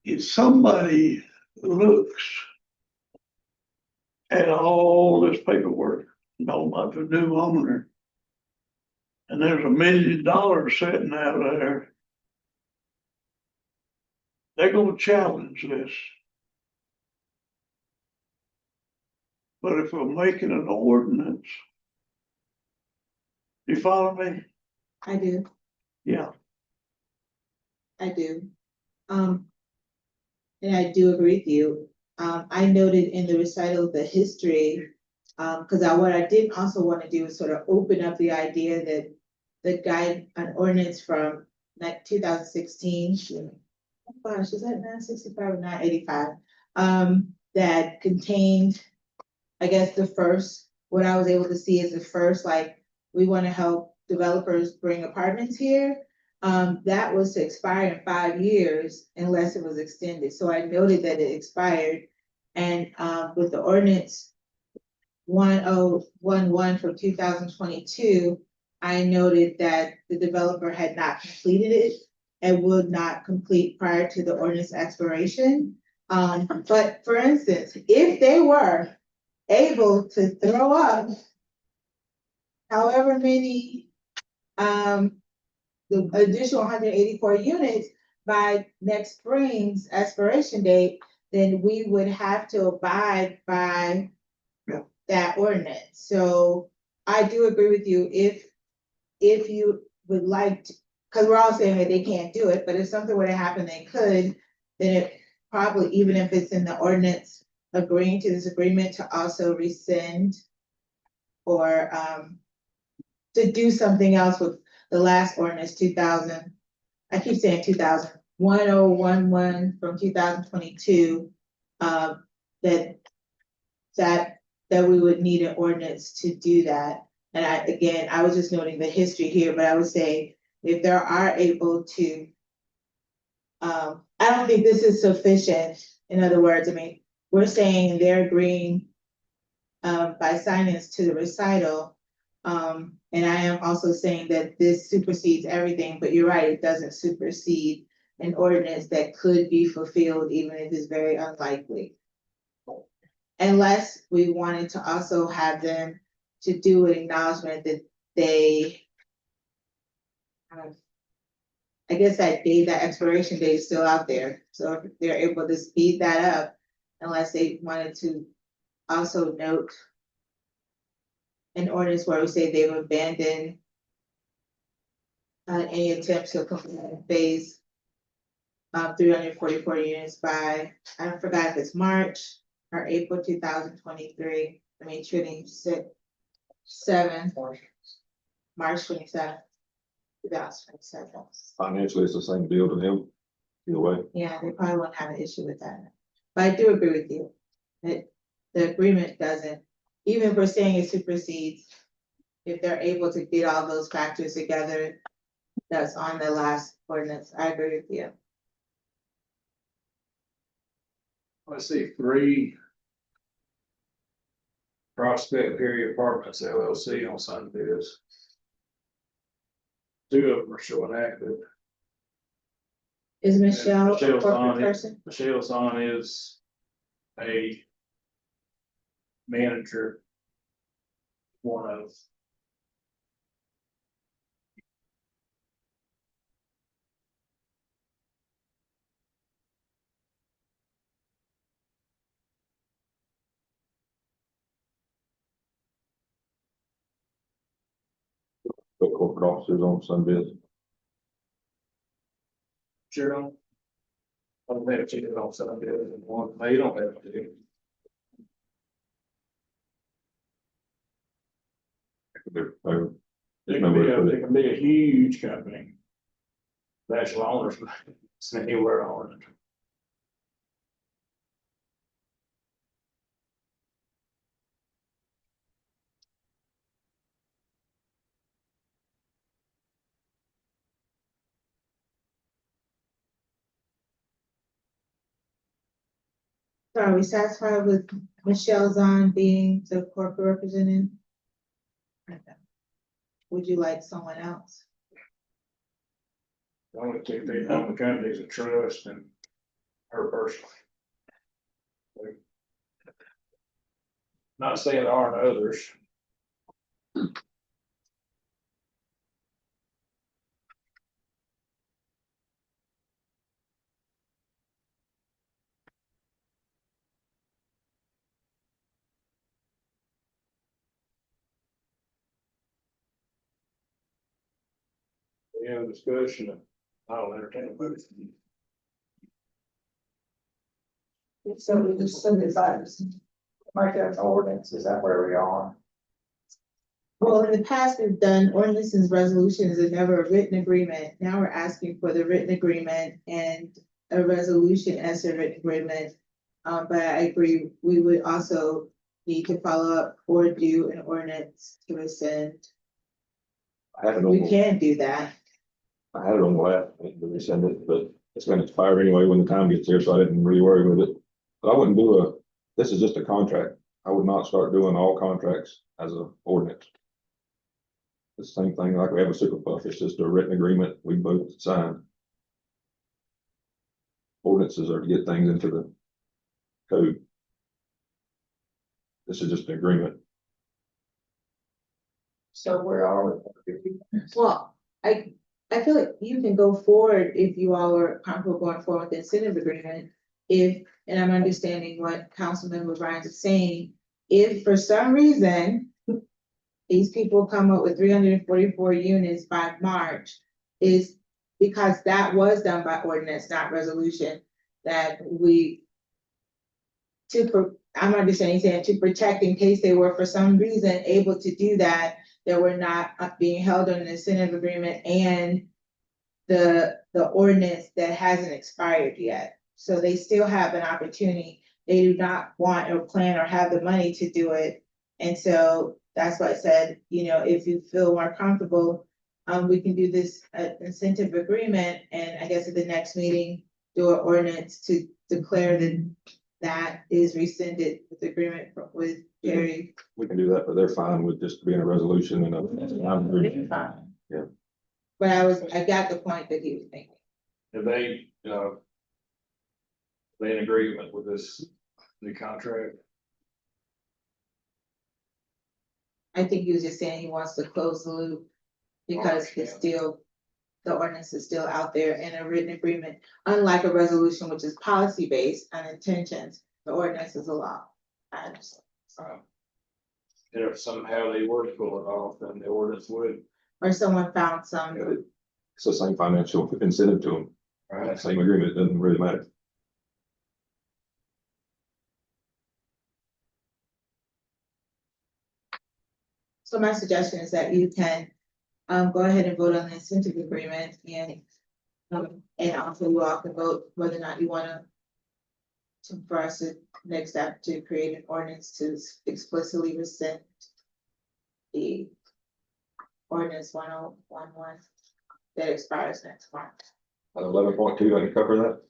if somebody looks at all this paperwork, about the new owner, and there's $1 million sitting out there, they're gonna challenge this. But if we're making an ordinance, you follow me? I do, Yeah. I do. And I do agree with you. I noted in the recital the history, because what I did also want to do is sort of open up the idea that the guide, an ordinance from like 2016. Oh gosh, is that 965 or 985? That contained, I guess, the first, what I was able to see is the first, like, we want to help developers bring apartments here. That was to expire in 5 years unless it was extended. So I noted that it expired. And with the ordinance 1011 from 2022, I noted that the developer had not completed it and would not complete prior to the ordinance expiration. But for instance, if they were able to throw up however many, the additional 184 units by next spring's expiration date, then we would have to abide by that ordinance. So I do agree with you, if you would like to, because we're all saying that they can't do it, but if something were to happen, they could, then it probably, even if it's in the ordinance, agreeing to this agreement to also rescind or to do something else with the last ordinance 2000, I keep saying 1011 from 2022, that we would need an ordinance to do that. And I was just noting the history here, but I would say if there are able to, I don't think this is sufficient. In other words, I mean, we're saying they're agreeing by signing this to the recital. And I am also saying that this supersedes everything, but you're right, it doesn't supersede an ordinance that could be fulfilled, even if it's very unlikely. Unless we wanted to also have them to do an acknowledgement that they, I guess that date, that expiration date is still out there. So if they're able to speed that up, unless they wanted to also note an ordinance where we say they've abandoned any attempts to complete phase 344 units by, I forgot if it's March or April 2023. I mean, 27, March 27, 2027. Financially, it's the same deal to them, either way. Yeah, they probably won't have an issue with that. But I do agree with you that the agreement doesn't, even if we're saying it supersedes, if they're able to get all those factors together, that's on the last ordinance. I agree with you. I see 3 Prospect Perry Apartments LLC on Sunbiz. 2 of them are showing active. Is Michelle a Michelle's on corporate it. person? Michelle Son is a manager. One of. But corporate officers on some business. Sure don't. I'm gonna check it off, so I'm doing it in one, no, you don't have to. It can be it can be a huge company. The actual owners, it's anywhere on it. So are we satisfied with Michelle Zahn being the corporate representative? Would you like someone else? I only think they own the companies of trust and her personally. Not saying there aren't others. We have a discussion, I'll entertain a motion. So we just send it back, make that an ordinance, is that where we are? Well, in the past, we've done ordinances, resolutions, and never a written agreement. Now we're asking for the written agreement and a resolution as a written agreement. But I agree, we would also need to follow up or do an ordinance to rescind. I had it We on, can do that. I had it on the lap, to resend it, but it's gonna expire anyway when the time gets here, so I didn't really worry with it. But I wouldn't do this is just a contract. I would not start doing all contracts as a ordinance. The same thing like we have a super puff, it's just a written agreement, we both sign. Ordinances are to get things into the code. This is just an agreement. So where are we? Well, I feel like you can go forward if you all are comfortable going forward with the incentive agreement. If, and I'm understanding what Councilmember Ryan is saying, if for some reason these people come up with 344 units by March, is because that was done by ordinance, not resolution, that I'm understanding saying to protect in case they were for some reason able to do that, that we're not being held on an incentive agreement and the ordinance that hasn't expired yet. So they still have an opportunity. They do not want or plan or have the money to do it. And so that's why I said, if you feel more comfortable, we can do this incentive agreement, and I guess at the next meeting, do an ordinance to declare that is rescinded with the agreement with Jerry. We can do that, but they're fine with just being a resolution and a. Yeah. But I got the point that he was making. Have they, they in agreement with this new contract? I think he was just saying he wants to close the loop because it's still, the ordinance is still out there in a written agreement. Unlike a resolution, which is policy based on intentions, the ordinance is a law. I understand. And if somehow they were to pull it off, then the ordinance would. Or someone found some, It's the same financial incentive to them, Right. same agreement, it doesn't really matter. so my suggestion is that you can go ahead and vote on the incentive agreement and also you all can vote whether or not you wanna for us to next step to create an ordinance to explicitly rescind the ordinance 1011 that expires next March. 11.2, I can cover that.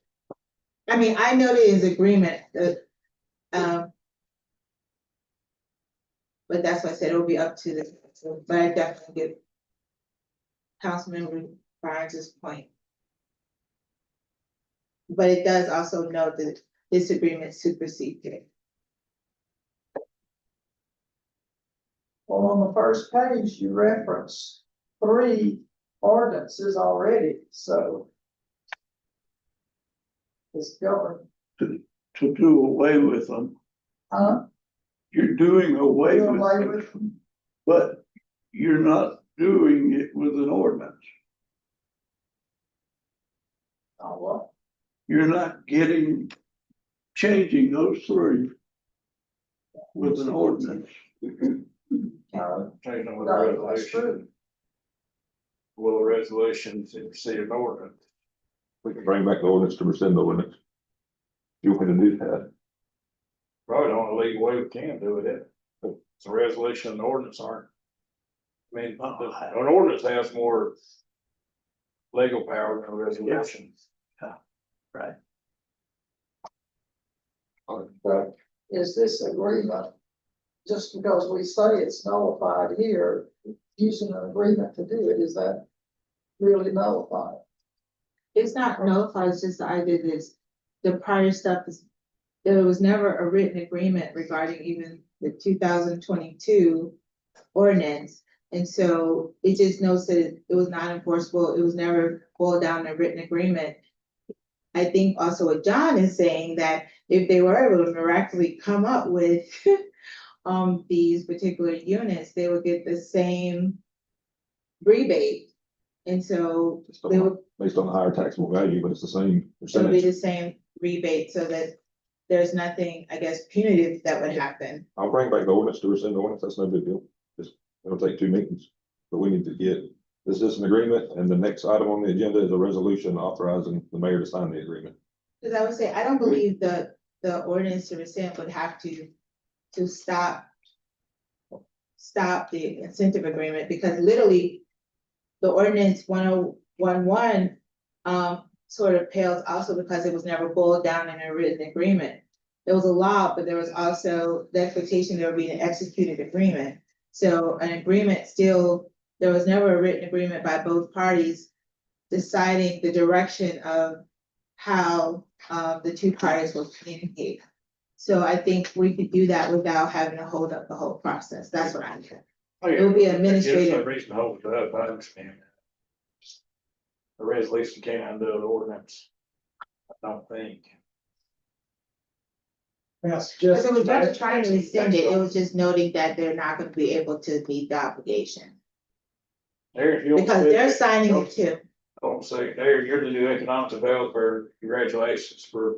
I mean, I know there is agreement that, but that's why I said it'll be up to but I definitely get Councilmember Barnes's point. But it does also note that this agreement supersedes it. Well, on the first page, you reference 3 ordinances already, so. It's governed, To do away with them. huh? You're doing away Do away with with them, but you're not doing it with an ordinance. Oh, well, you're not changing those three with an ordinance. Change on the No, that's resolution. true. Will the resolution supersede an ordinance? We can bring back the ordinance to rescind the ordinance. You want me to do that? Probably the only legal way we can do it. It's a resolution and ordinance aren't. I mean, an ordinance has more legal power than a resolution. Right. But is this agreement, just because we say it's nullified here, using an agreement to do it, is that really nullified? It's not nullified, it's just the idea that the prior stuff is, there was never a written agreement regarding even the 2022 ordinance. And so it just notes that it was not enforceable, it was never boiled down in a written agreement. I think also what John is saying, that if they were able to miraculously come up with these particular units, they would get the same rebate. And so they would, Based on the higher taxable value, but it's the same it would be percentage. the same rebate, so that there's nothing, I guess, punitive that would happen. I'll bring back the ordinance to rescind the ordinance. That's no big deal. It'll take 2 meetings, but we need to get, this is an agreement, and the next item on the agenda is a resolution authorizing the mayor to sign the agreement. Because I would say, I don't believe the ordinance to rescind would have to stop the incentive agreement, because literally the ordinance 1011 sort of pales also because it was never boiled down in a written agreement. There was a law, but there was also the expectation there would be an executed agreement. So an agreement still, there was never a written agreement by both parties deciding the direction of how the two parties will communicate. So I think we could do that without having to hold up the whole process. That's what I'm saying. Oh, yeah. It would be There's administrative. no reason to hold it up, I understand. The resolution can't undo the ordinance. I don't think. Yes, Because it was never trying to rescind it, it was just noting that they're not gonna be able to meet the obligation. There, you'll. Because they're signing it too. Don't say, there, you're the new economic developer, congratulations for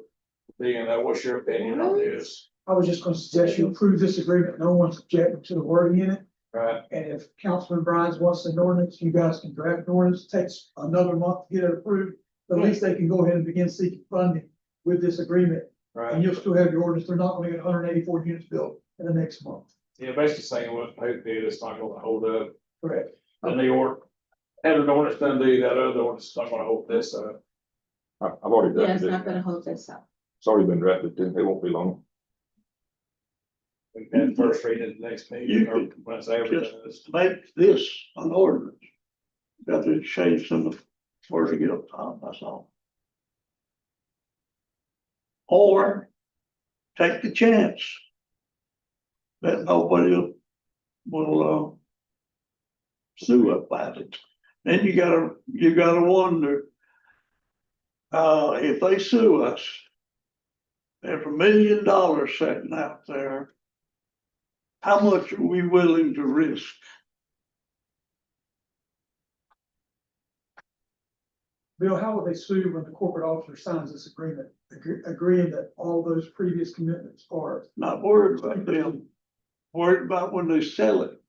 being that, what's your opinion on this? I was just gonna suggest you approve this agreement, no one's objecting to the wording in it, Right, and if Councilman Brines wants an ordinance, you guys can draft an ordinance, it takes another month to get it approved. But at least they can go ahead and begin seeking funding with this agreement, and right, you'll still have your ordinance, they're not gonna get 184 units built in the next month. yeah, basically saying what Pope did, it's not gonna hold up, Correct. the New York. And an ordinance doesn't do that, other ordinance is not gonna hold this up. I've already Yeah, it's drafted not it. gonna hold this up. It's already been drafted, it won't be long. We've had first reading the next meeting, or when it's advertised. Just make this an ordinance. Got to change some of, where to get up top, that's all. Or take the chance that nobody will sue up about it. Then you gotta wonder, if they sue us, there's $1 million sitting out there. How much are we willing to risk? Bill, how would they sue when the corporate officer signs this agreement, agreeing that all those previous commitments are? Not worried about them, worried about when they sell it.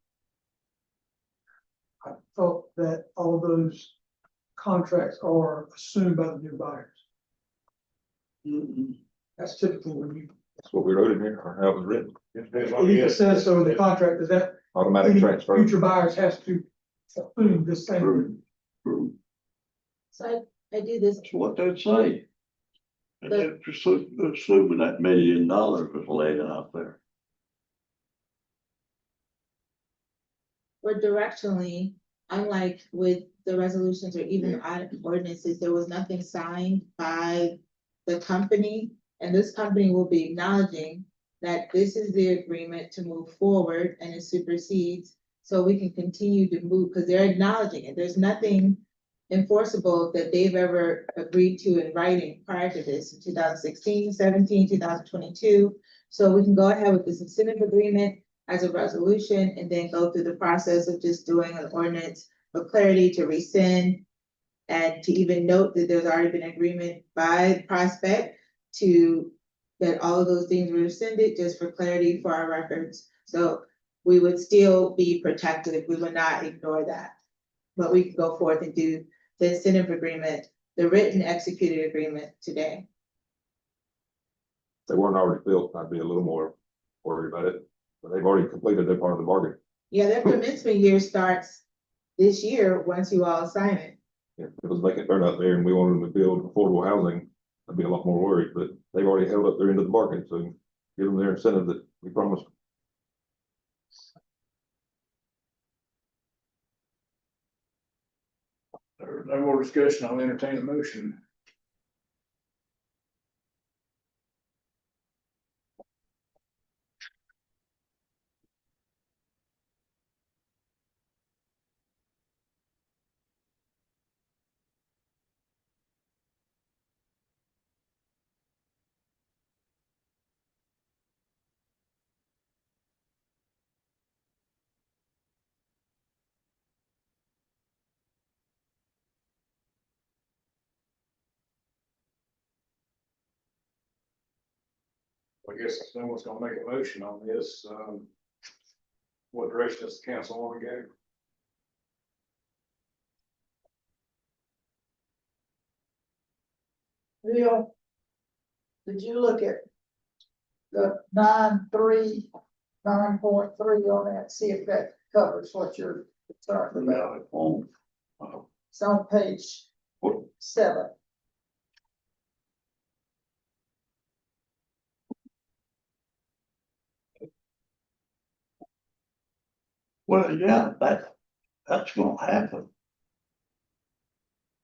I thought that all those contracts are assumed by the new buyers. That's typically when you, That's what we wrote in here, or how it was written, It depends on if it the- says so in the contract, is that automatic any transfer. future buyers has to assume the same. True, true. So I do this, That's what they'd say. And they're assuming that $1 million was laid out there. but directionally, unlike with the resolutions or even the ordinances, there was nothing signed by the company. And this company will be acknowledging that this is the agreement to move forward and it supersedes. So we can continue to move, because they're acknowledging it. There's nothing enforceable that they've ever agreed to in writing prior to this in 2016, 17, 2022. So we can go ahead with this incentive agreement as a resolution and then go through the process of just doing an ordinance for clarity to rescind And to even note that there's already been agreement by Prospect to, that all of those things were rescinded, just for clarity for our records. So we would still be protected, we would not ignore that. But we can go forth and do the incentive agreement, the written executed agreement today. If they weren't already built, I'd be a little more worried about it, but they've already completed their part of the bargain. Yeah, their commencement year starts this year, once you all sign it. If it was vacant dirt out there and we wanted them to build affordable housing, I'd be a lot more worried, but they've already held up their end of the bargain, so give them their incentive that we promised. There's no more discussion, I'll entertain a motion. I guess if someone's gonna make a motion on this, what direction does the council wanna go? Bill, did you look at the 9.3, 9.3 on that, see if that covers what you're concerned about? Now, it won't. It's on page 7. Well, yeah, that's gonna happen.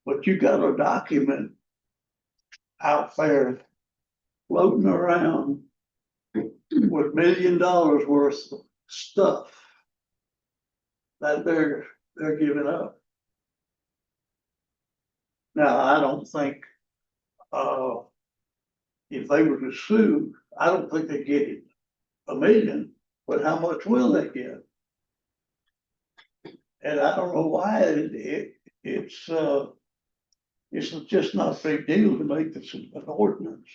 But you got a document out there floating around with $1 million worth of stuff that they're giving up. Now, I don't think, if they were to sue, I don't think they get it $1 million, but how much will they get? And I don't know why it's just not a big deal to make this an ordinance.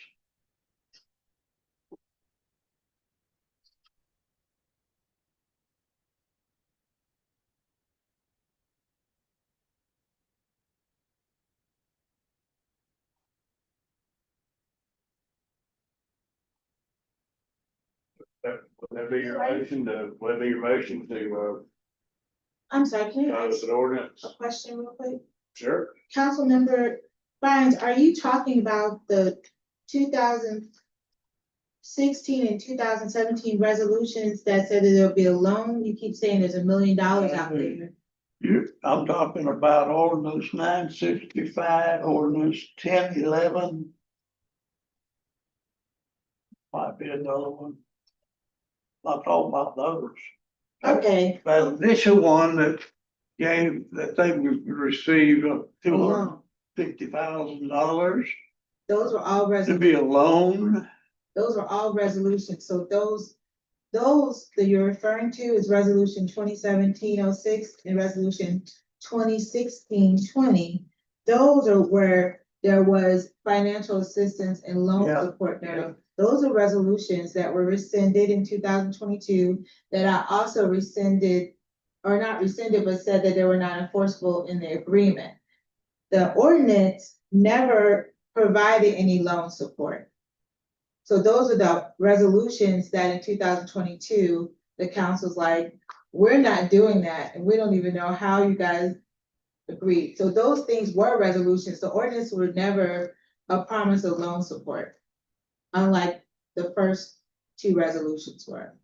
Would that be your motion to, would that be your motion to, I'm sorry, can you pass ask an ordinance? a question real quick? Sure. Councilmember Bynes, are you talking about the 2016 and 2017 resolutions that said that there'll be a loan? You keep saying there's $1 million out there. I'm talking about ordinance 965, ordinance 1011. Might be another one. I'm talking about those. Okay, That initial one that they received $250,000 those were all to resolutions. be a loan. Those are all resolutions, so those that you're referring to is resolution 2017-06 and resolution 2016-20. Those are where there was financial assistance and loan Yeah, support. yeah. Those are resolutions that were rescinded in 2022 that I also rescinded, or not rescinded, but said that they were not enforceable in the agreement. The ordinance never provided any loan support. So those are the resolutions that in 2022, the council's like, we're not doing that, and we don't even know how you guys agreed. So those things were resolutions. The ordinance were never a promise of loan support, unlike the first 2 resolutions were.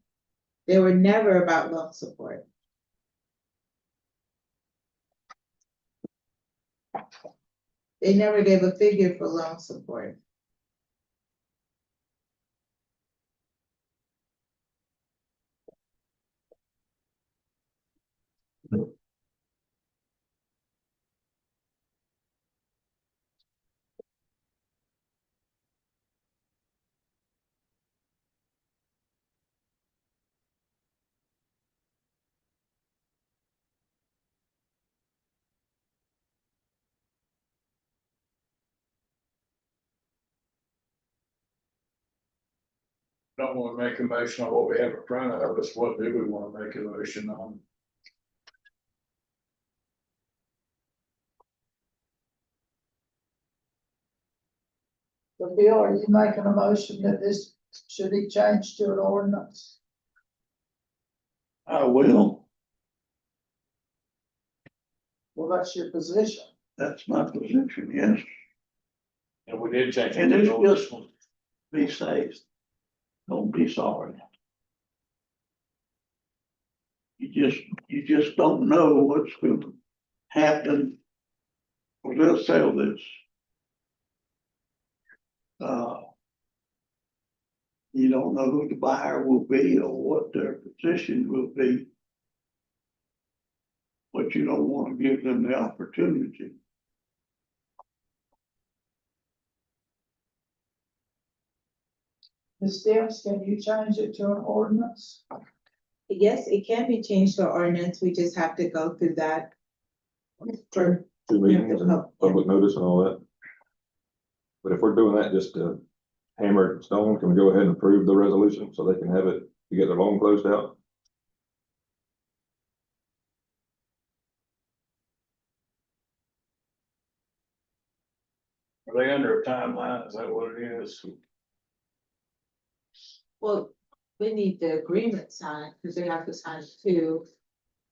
They were never about loan support. They never gave a figure for loan support. Don't wanna make a motion on what we have in front of us, what do we wanna make a motion on? The bill, are you making a motion that this should be changed to an ordinance? I will, Well, that's your position. that's my position, yes, And we did change. and it's it. just, be safe. Don't be sorry. You just don't know what's gonna happen. Well, let's sell this. You don't know who the buyer will be or what their position will be. But you don't wanna give them the opportunity. Ms. Stevens, can you change it to an ordinance? Yes, it can be changed to ordinance, we just have to go through that. Two meetings and public notice and all that. But if we're doing that just to hammer it in stone, can we go ahead and approve the resolution so they can have it to get their loan closed out? Are they under a timeline? Is that what it is? Well, we need the agreement signed, because they have to sign it too.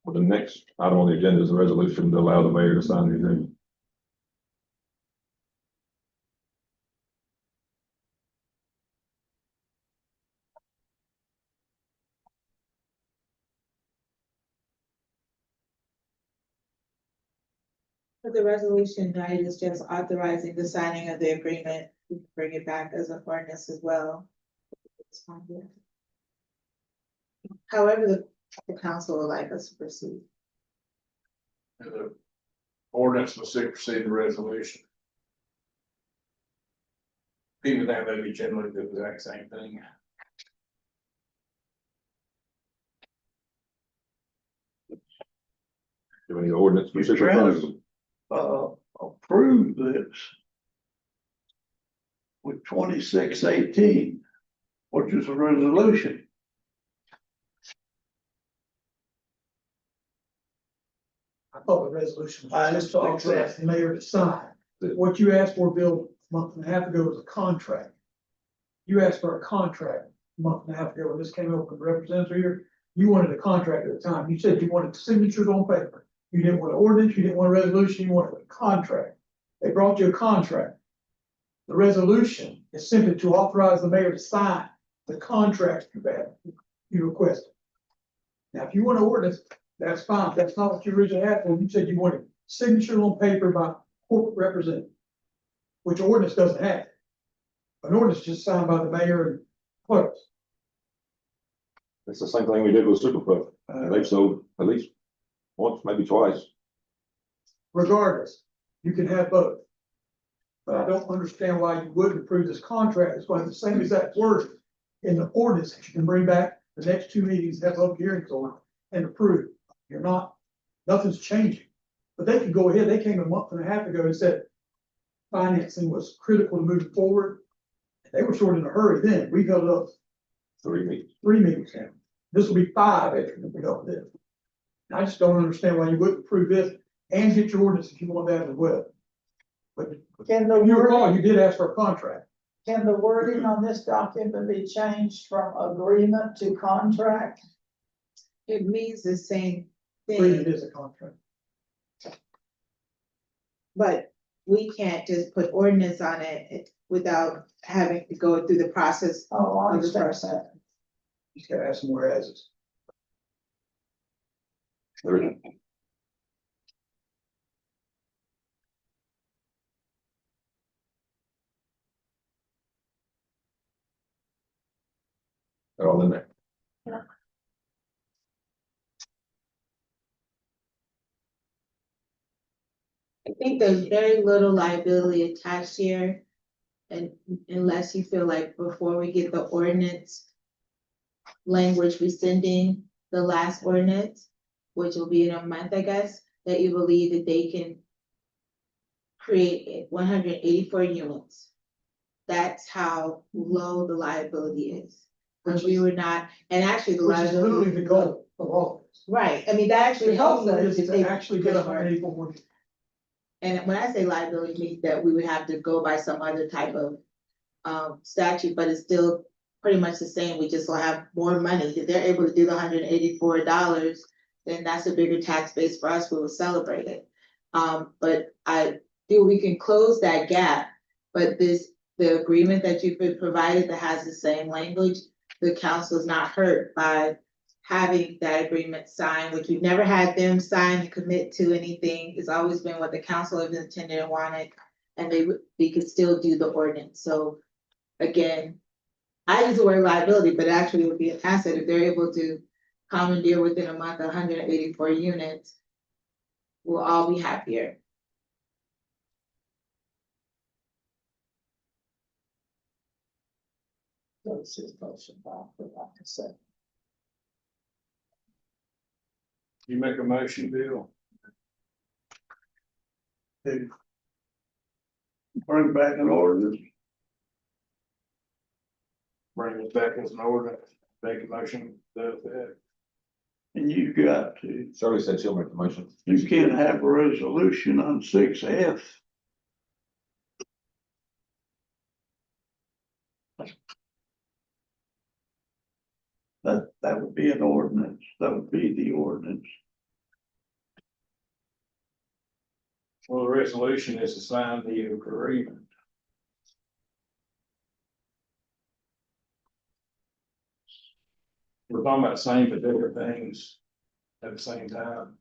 Well, the next item on the agenda is a resolution to allow the mayor to sign the agreement. But the resolution, right, is just authorizing the signing of the agreement, we can bring it back as an ordinance as well. It's fine, yeah. However, the council would like us to proceed. And the ordinance will supersede the resolution. Even though they generally do the exact same thing. Do any ordinance? You're trying to, approve this. With 2618, which is a resolution. I thought the resolution I was just to understand. authorize the mayor to sign. What you asked for, Bill, a month and a half ago was a contract. You asked for a contract a month and a half ago when this came up with the representative here. You wanted a contract at the time. You said you wanted signatures on paper. You didn't want an ordinance, you didn't want a resolution, you wanted a contract. They brought you a contract. The resolution is simply to authorize the mayor to sign the contract you requested. Now, if you want an ordinance, that's fine. That's not what you originally asked for. You said you wanted signature on paper by corporate representative, which ordinance doesn't have. An ordinance is just signed by the mayor and clerks. It's the same thing we did with Superfund. They've sold at least once, maybe twice. Regardless, you can have both. But I don't understand why you wouldn't approve this contract. It's why the same exact word in the ordinance that you can bring back the next two meetings, have public hearings on and approve. You're not, nothing's changing. But they could go ahead, they came a month and a half ago and said financing was critical to move forward. They were sort of in a hurry then. We held up 3 meetings. 3 meetings now. This will be 5 after we go with this. I just don't understand why you wouldn't approve this and get your ordinance if you want that as well. But Can the if you recall, wording, you did ask for a contract. can the wording on this document be changed from agreement to contract? It means the same Agreement thing, is a contract. but we can't just put ordinance on it without having to go through the process. Oh, I of the understand person. that. You just gotta ask them where as is. There is. They're all in there. I think there's very little liability attached here. And unless you feel like before we get the ordinance language rescinding the last ordinance, which will be in a month, I guess, that you believe that they can create 184 units. That's how low the liability is. which we were not, and actually the Which is literally liability. the goal of all this. Right, I mean, that actually The helps goal us is if to they actually get push for it. 184. And when I say liability, means that we would have to go by some other type of statute, but it's still pretty much the same, we just will have more money, if they're able to do the $184, then that's a bigger tax base for us, we will celebrate it. But I feel we can close that gap, but the agreement that you've been provided that has the same language, the council is not hurt by having that agreement signed, which we've never had them sign and commit to anything, it's always been what the council has intended and wanted, and we could still do the ordinance, so again, I use the word liability, but actually it would be an asset if they're able to commandeer within a month 184 units. We'll all be happier. That's his motion, I'll put that in second. You make a motion, Bill? to bring back an ordinance. Bring it back as an ordinance, make a motion, does that. And you got to, Shirley said she'll make the motion. you can't have a resolution on 6F. That would be an ordinance, that would be the ordinance. Well, the resolution is to sign the agreement. We're talking about same but different things at the same time.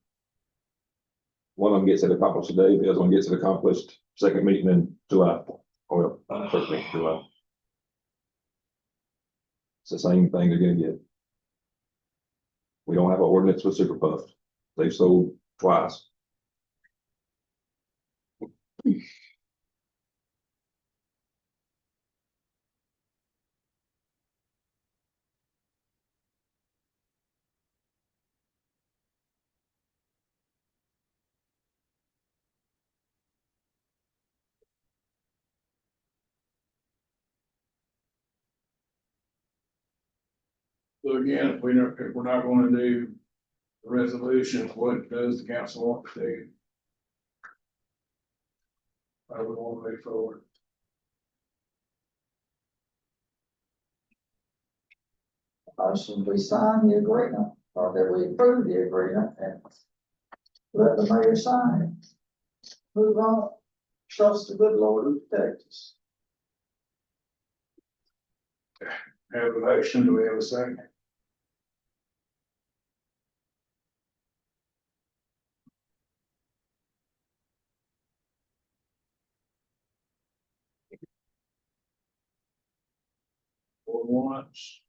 One of them gets it accomplished today, the other one gets it accomplished second meeting in July, or first meeting in July. It's the same thing they're gonna get. We don't have an ordinance with Super Puff. They've sold twice. So again, if we're not gonna do the resolution, what does the council want to do? I would want to move forward. I should we sign the agreement, or that we approve the agreement and let the mayor sign it. Move on, trust the good Lord who protects us. Have a motion, do we have a second? Or once.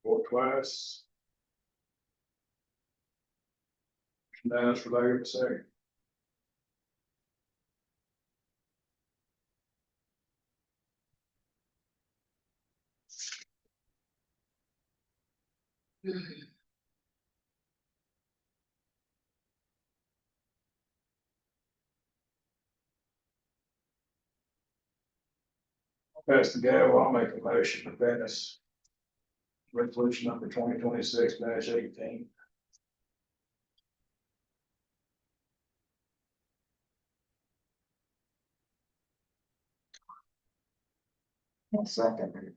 Or twice. Now it's for later to say. Pass the gavel, I'll make a motion to pass. Resolution number 2026-18. One second.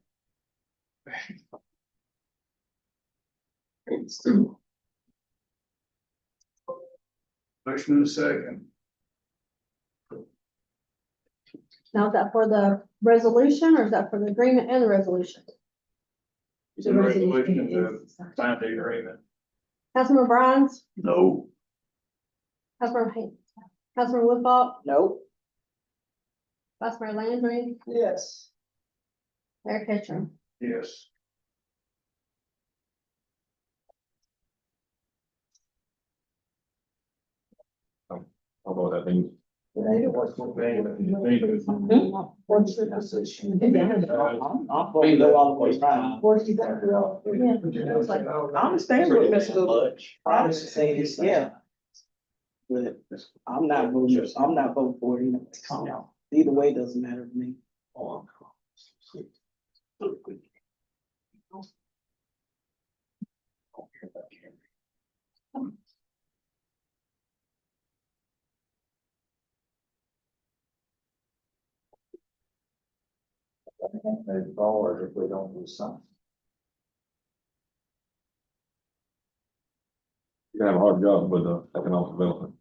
Motion in a second. Now, is that for the resolution or is that for the agreement and the resolution? The resolution to sign the agreement. Councilmember Bronze, No, Councilmember Haynes, Councilmember Woodball, Nope. Vice Mayor Landry, Yes, Mayor Kitchen. Yes. Although that means Renee, what's the what's the position? I'm going to go all the way around. What do you think we all? I understand what Mr. Price is saying, yeah. But I'm not voting for it either. Either way, doesn't matter to me. I can't move forward if we don't do something. You're gonna have a hard job with, economic development.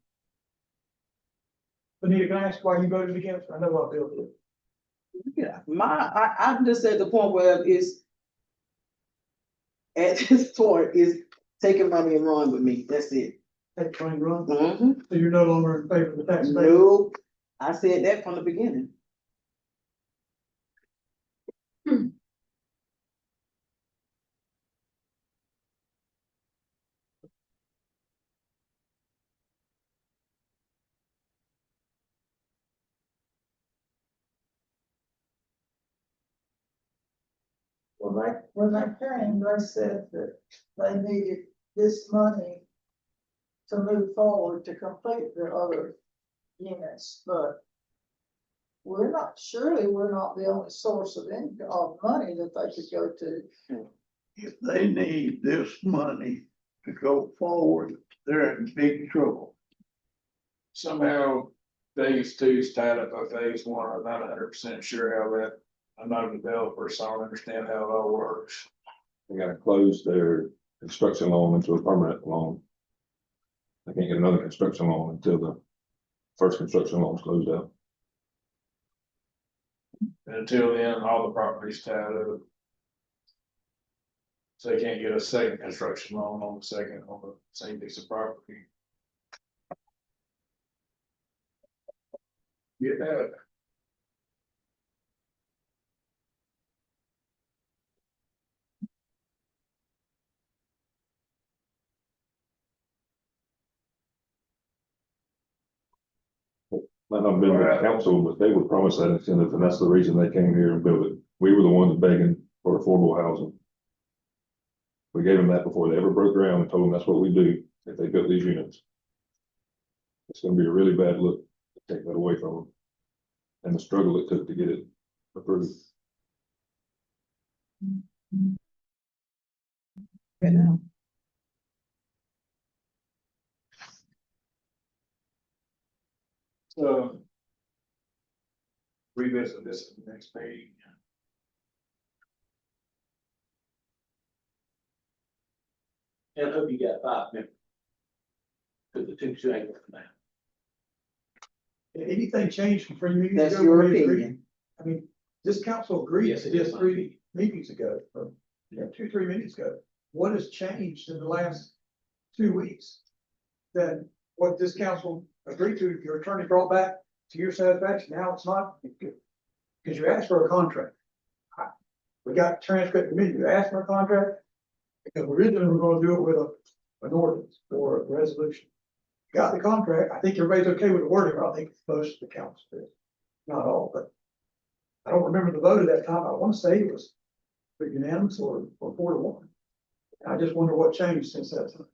Benita, can I ask why you voted against? I know what Bill did. Yeah, I'm just at the point where it's. At this point, is taking money and run with me, that's it. Take train run, Mm-hmm. so you're no longer in favor of the tax. Nope, I said that from the beginning. Well, when they came, they said that they needed this money to move forward to complete the other units, but surely we're not the only source of income, of money that they could go to. If they need this money to go forward, they're in big trouble. Somehow phase two's tied up by phase one. I'm not 100% sure how that, I'm not a developer, so I don't understand how it all works. They gotta close their construction loan into a permanent loan. They can't get another construction loan until the first construction loan's closed out. And until then, all the property's tied up. So they can't get a second construction loan on the same piece of property. Get that? Might not have been the council, but they would promise that incentive, and that's the reason they came here and built it. We were the ones begging for affordable housing. We gave them that before they ever broke ground and told them that's what we do if they built these units. It's gonna be a really bad look to take that away from them. And the struggle it took to get it approved. Right now. So. Revisit this at the next meeting. I hope you got 5 minutes. Cause the two ain't working now. Anything changed from 3 meetings ago? That's your when we agreed? opinion. I mean, this council agreed Yes, to it is this my 3 meetings ago, or, 2, 3 meetings ago. What has changed in the last 2 weeks? That what this council agreed to, your attorney brought back to your satisfaction, now it's not? Because you asked for a contract. We got transcript committee, you asked for a contract, because originally we were gonna do it with an ordinance or a resolution. Got the contract, I think everybody's okay with the wording, I think most of the council is, not all, but. I don't remember the vote at that time, I wanna say it was unanimous or 4-1. I just wonder what changed since that time.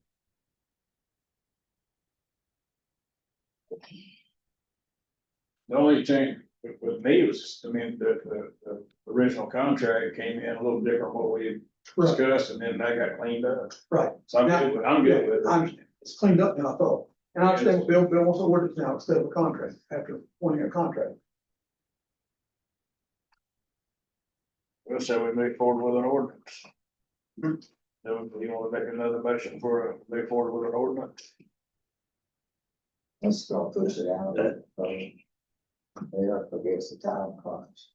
The only change with me was, just, I mean, the original contract came in a little different what we had discussed, and then that got cleaned up. Right. So I'm good with it. It's cleaned up now, I thought, and I understand what Bill wants to ordinance now instead of a contract, after wanting a contract. Well, so we move forward with an ordinance. So do you want to make another motion for move forward with an ordinance? Let's go push it out. They are against the time crunch.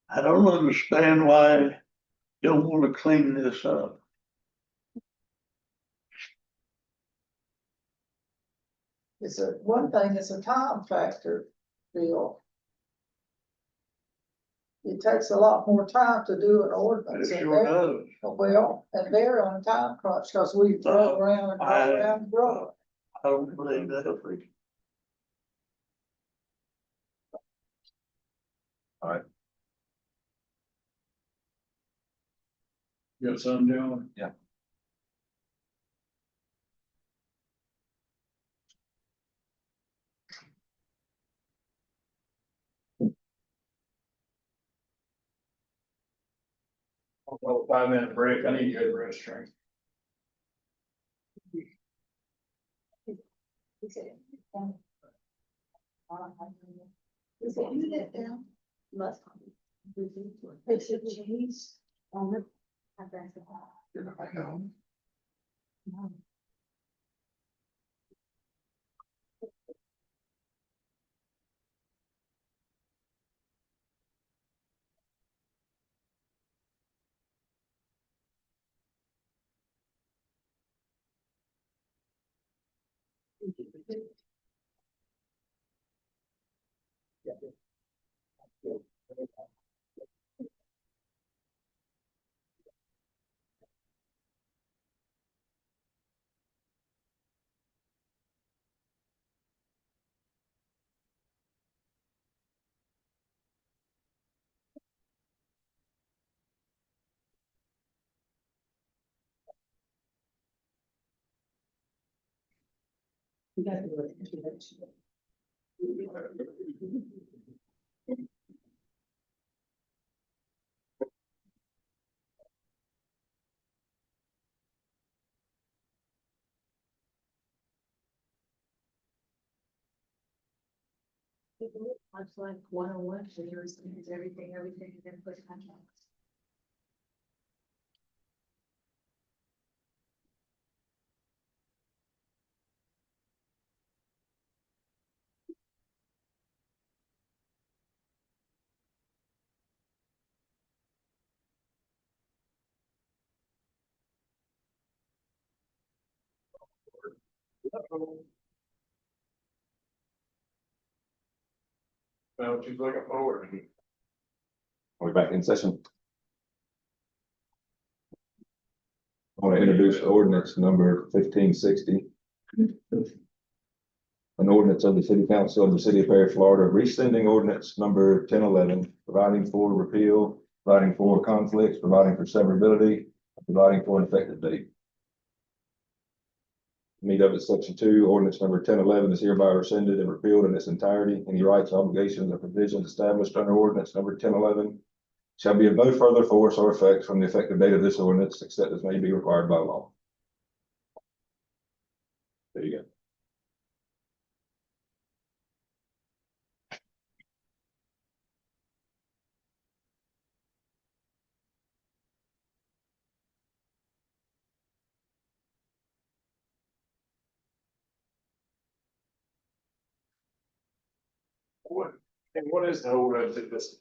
I don't understand why you don't wanna clean this up. It's one thing, it's a time factor, Bill. It takes a lot more time to do an ordinance. It and sure they're- does. Well, and they're on a time crunch, cause we throw around and throw around and throw. I don't believe that. You got something, John? Yeah. Well, 5 minute break, I need to go to the restroom. Must. cheese on it. Much like 101, so yours is everything, and then put contracts. Well, she's looking forward. Are we back in session? I want to introduce ordinance number 1560. An ordinance of the city council of the city of Perry, Florida, rescinding ordinance number 1011, providing for repeal, providing for conflicts, providing for severability, providing for an effective date. Meet up at section 2, ordinance number 1011 is hereby rescinded and repealed in its entirety. Any rights, obligations, or provisions established under ordinance number 1011 shall be of no further force or effect from the effective date of this ordinance, except as may be required by law. There you go. What is the whole rest of this?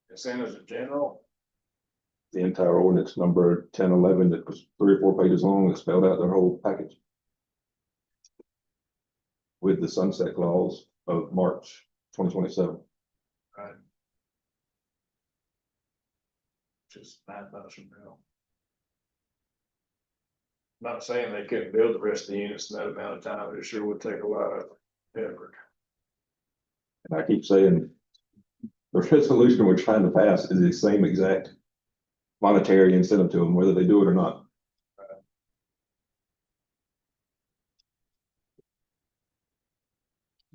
It's in as a general. The entire ordinance number 1011 that was 3 or 4 pages long that spelled out their whole package. With the sunset clause of March 2027. Right. Just $9,000. Not saying they couldn't build the rest of the units in that amount of time, but it sure would take a lot of effort. And I keep saying, the resolution we're trying to pass is the same exact monetary incentive to them, whether they do it or not.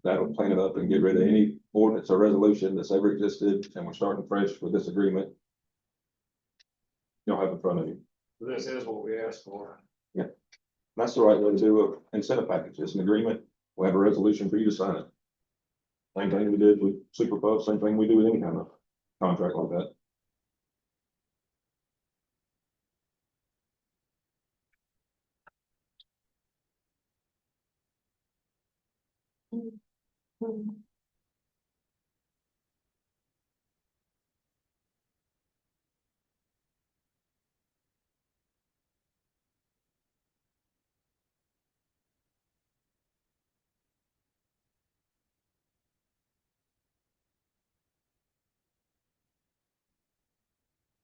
That'll clean it up and get rid of any ordinance or resolution that's ever existed, and we're starting fresh with this agreement. You'll have in front of you. This is what we asked for. That's the right way to do an incentive package. It's an agreement. We'll have a resolution for you to sign it. Same thing we did with Super Puff, same thing we do with any kind of contract like that.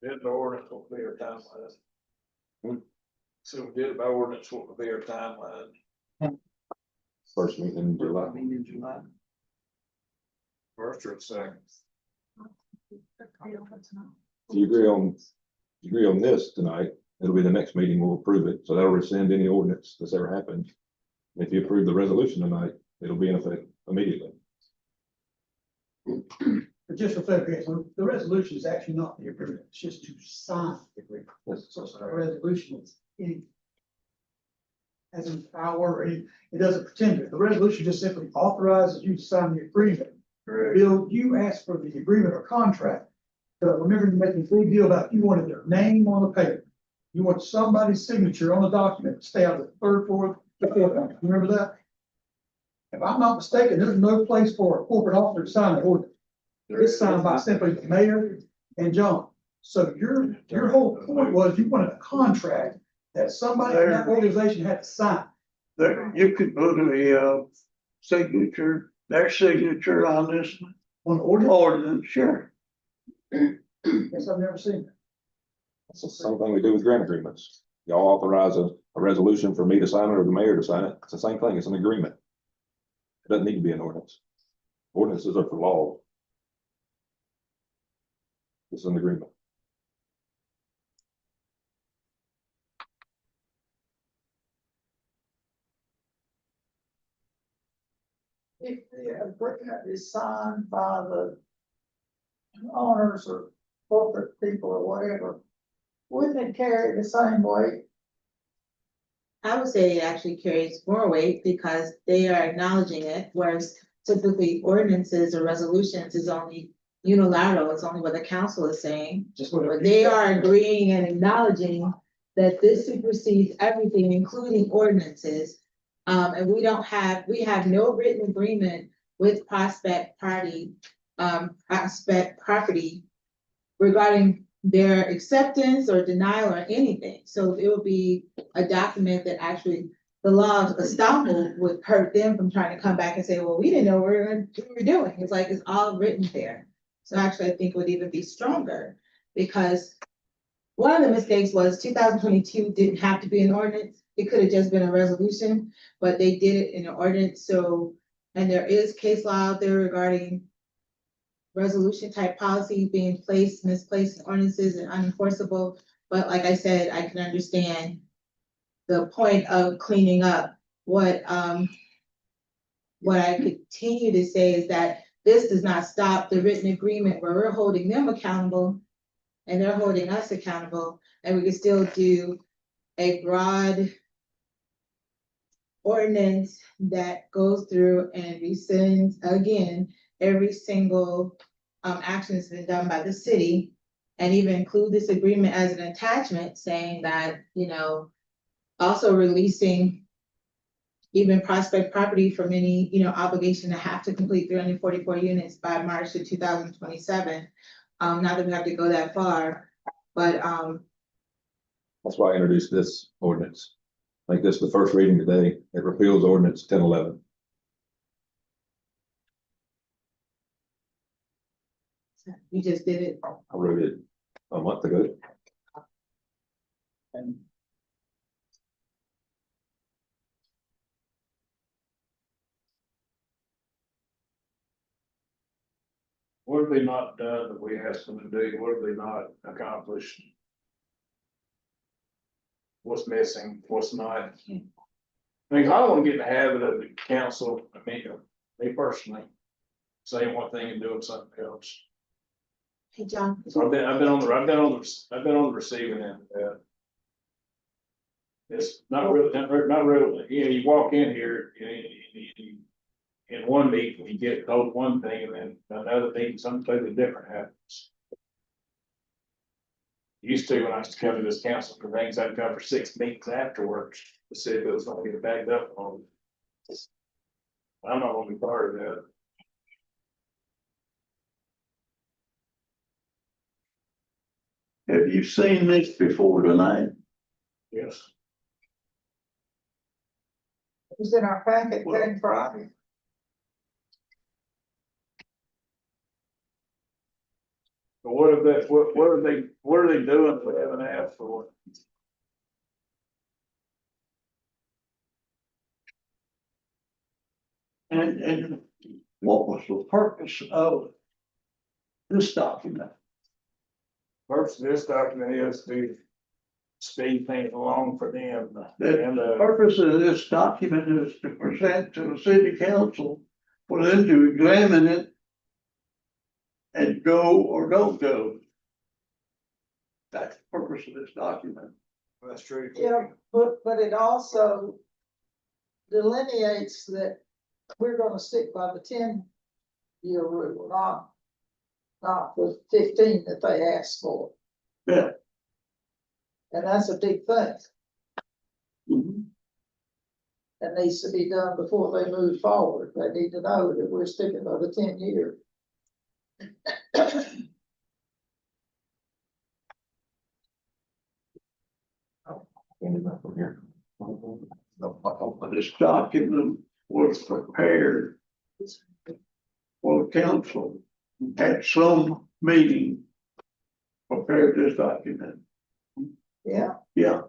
Did the ordinance what will be our timeline? So we did by ordinance what will be our timeline. First meeting in July. In July. First or second? If you agree on this tonight, it'll be the next meeting, we'll approve it, so that'll rescind any ordinance that's ever happened. If you approve the resolution tonight, it'll be in effect immediately. But just for clarification, the resolution is actually not the agreement, it's just to sign the agreement. So it's not a resolution, it's any. As in power, or any, it doesn't pretend to, the resolution just simply authorizes you to sign the agreement. Bill, you asked for the agreement or contract. So remember, you making a big deal about you wanted their name on the paper. You want somebody's signature on the document to stay out of the third, fourth, fifth. Remember that? If I'm not mistaken, there's no place for a corporate officer to sign an ordinance. It's signed by simply the mayor and John. So your whole point was you wanted a contract that somebody in that organization had to sign. There, you could put a, signature, their signature on this On the ordinance, ordinance, sure. yes, I've never seen that. It's the same thing we do with grant agreements. Y'all authorize a resolution for me to sign it or the mayor to sign it. It's the same thing. It's an agreement. It doesn't need to be an ordinance. Ordinances are for law. It's an agreement. If the agreement is signed by the owners or corporate people or whatever, wouldn't it carry the same weight? I would say it actually carries more weight because they are acknowledging it, whereas typically ordinances or resolutions is only unilateral, it's only what the council is saying. Just whatever. But they are agreeing and acknowledging that this supersedes everything, including ordinances. And we have no written agreement with Prospect Property regarding their acceptance or denial or anything. So it would be a document that actually the law of estoppel would hurt them from trying to come back and say, well, we didn't know what we were doing. It's like, it's all written there. So actually, I think it would even be stronger because one of the mistakes was 2022 didn't have to be an ordinance. It could have just been a resolution, but they did it in an ordinance. So, and there is case law out there regarding resolution type policy being misplaced in ordinances and unenforceable. But like I said, I can understand the point of cleaning up. What I continue to say is that this does not stop the written agreement where we're holding them accountable and they're holding us accountable, and we can still do a broad ordinance that goes through and rescinds again every single action that's been done by the city, and even include this agreement as an attachment saying that, also releasing even Prospect Property from any, obligation to have to complete 344 units by March of 2027. Not that we have to go that far, but That's why I introduced this ordinance. Like this, the first reading today, it repeals ordinance 1011. you just did it. I wrote it a month ago. And What have they not done that we asked them to do? What have they not accomplished? What's missing, what's not? I mean, I don't wanna get in the habit of the council, me personally, saying one thing and doing something else. Hey, John. So I've been on the receiving end of that. It's not really, you walk in here, in one meeting, you get told one thing, and then another meeting, something totally different happens. Used to, when I used to come to this council for things, I'd come for 6 meetings afterwards to see if it was gonna get backed up on. I'm not gonna be part of that. Have you seen this before tonight? Yes. It was in our packet came Friday. But what are they doing for having asked for? And what was the purpose of this document? First, this document is to speed things along for them. The And, purpose of this document is to present to the city council for them to examine it and go or don't go. That's the purpose of this document. That's true. Yeah, but it also delineates that we're gonna stick by the 10-year rule, not the 15 that they asked for. Yeah. And that's a big thing. Mhm. That needs to be done before they move forward. They need to know that we're sticking by the 10-year. This document was prepared for the council at some meeting. Prepared this document, Yeah, yeah.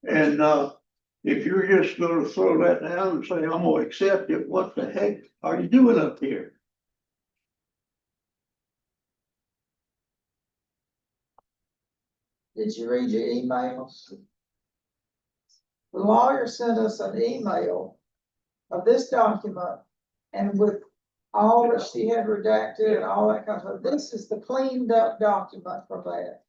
And, if you're just gonna throw that down and say, I'm gonna accept it, what the heck are you doing up here? did you read your emails? The lawyer sent us an email of this document and with all that she had redacted and all that kind of stuff. This is the cleaned up document from that.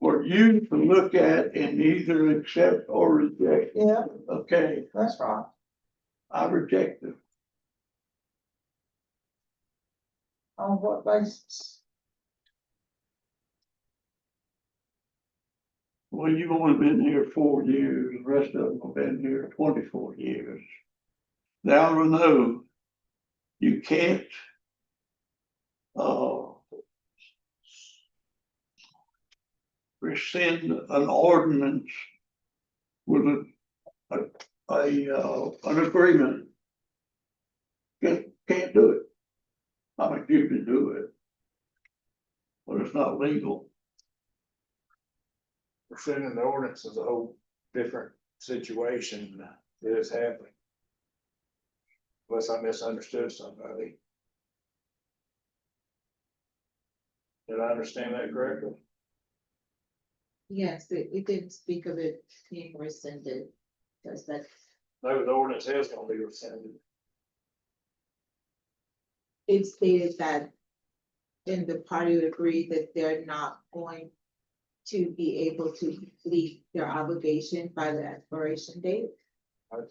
For you to look at and either accept or reject. Yeah, Okay, that's right. I reject it. On what basis? Well, you've only been here 4 years, the rest of them have been here 24 years. Now I know you can't, rescind an ordinance with an agreement. Can't do it. I mean, you can do it, but it's not legal. Rescinding the ordinance is a whole different situation that is happening. Unless I misunderstood somebody. Did I understand that correctly? Yes, we didn't speak of it being rescinded, because that, No, the ordinance is gonna be rescinded. it stated that. And the party would agree that they're not going to be able to complete their obligation by the expiration date. Right.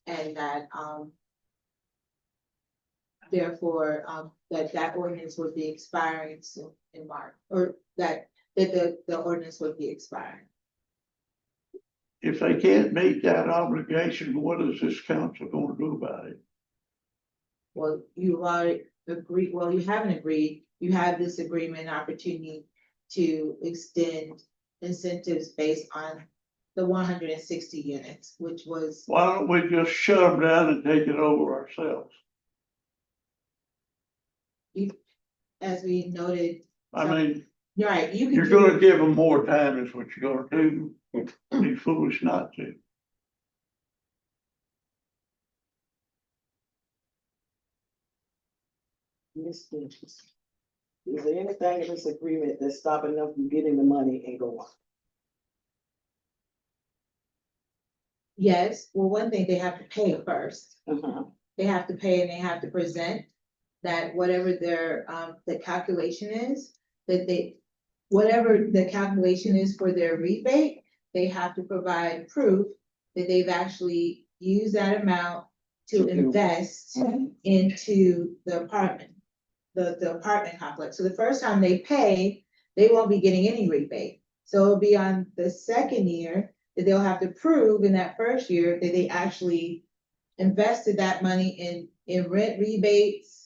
And that, therefore, that ordinance would be expiring soon in March, or that the ordinance would be expiring. If they can't meet that obligation, what is this council gonna do about it? Well, you already agreed, well, you haven't agreed, you have this agreement opportunity to extend incentives based on the 160 units, which was, Why don't we just shut them down and take it over ourselves? as we noted, I mean, you're right, you can. you're do- gonna give them more time is what you're gonna do. Be foolish not to. Is there anything in this agreement that's stopping them from getting the money and going? Yes, well, one thing, they have to pay first. Uh-huh. They have to pay and they have to present that whatever their, the calculation is, that they, whatever the calculation is for their rebate, they have to provide proof that they've actually used that amount to invest into the apartment, the apartment complex. So the first time they pay, they won't be getting any rebate. So it'll be on the second year that they'll have to prove in that first year that they actually invested that money in rent rebates.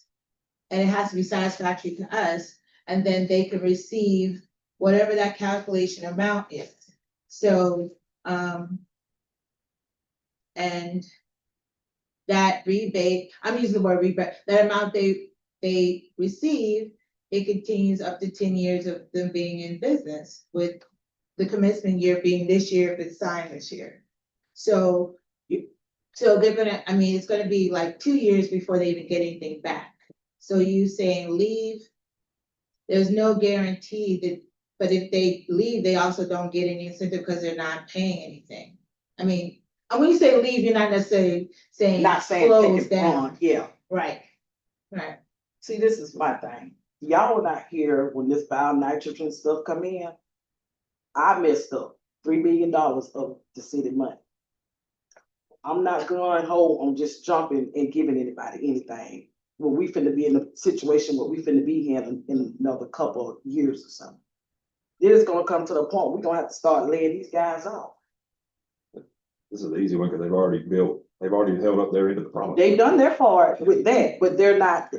And it has to be satisfactory to us, and then they can receive whatever that calculation amount is. So, and that rebate, I'm using the word rebate, that amount they receive, it continues up to 10 years of them being in business, with the commencement year being this year if it's signed this year. So they're gonna, I mean, it's gonna be like 2 years before they even get anything back. So you saying leave, there's no guarantee that, but if they leave, they also don't get any incentive because they're not paying anything. I mean, and when you say leave, you're not necessarily saying Not saying close take it down. on, yeah. Right, right. See, this is my thing. Y'all were not here when this nitrogen stuff come in. I messed up $3 million of the city money. I'm not going whole on just jumping and giving anybody anything. When we finna be in a situation where we finna be in another couple of years or something. Then it's gonna come to the point, we're gonna have to start laying these guys off. This is the easy one, because they've already held up their end of the promise. They've done their part with that, but they're not,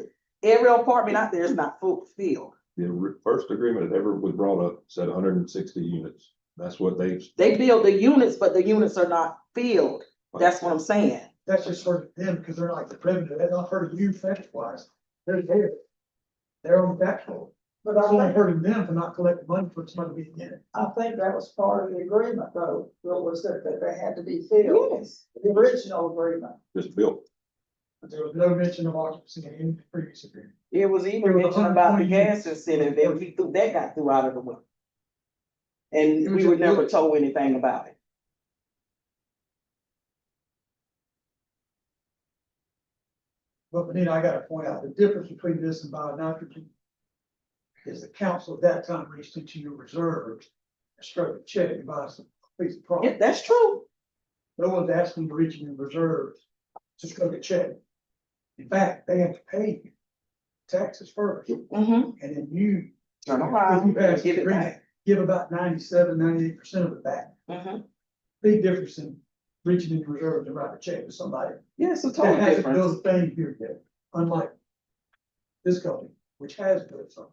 every apartment out there is not fulfilled. The first agreement that ever was brought up said 160 units. That's what They build the units, but the units are not filled. That's what I'm saying. That's just hurting them, because they're like the revenue, they're not hurting you tax wise, they're there. They're on the back row, but it's only hurting them for not collecting money for its money being in it. I think that was part of the agreement though, was that they had to be filled, Yes. the original agreement. just built. But there was no mention of occupancy in any previous agreement. It was even mentioned about the gas incentive, and that got through out of the way. And we were never told anything about it. But Benita, I gotta point out, the difference between this and bionitrogen is the council at that time reached into your reserves and struck a check and buy some piece of Yeah, property. that's true. No one's asking to reach in your reserves to struck a check. In fact, they have to pay you taxes first, Mm-hmm. and then you, Turn if around, you pass the give it agreement, back. give about 97-98% of it back. Mm-hmm. Big difference in reaching in your reserves and writing a check to somebody Yeah, it's a that total hasn't difference. built a thing here yet, unlike this company, which has built something.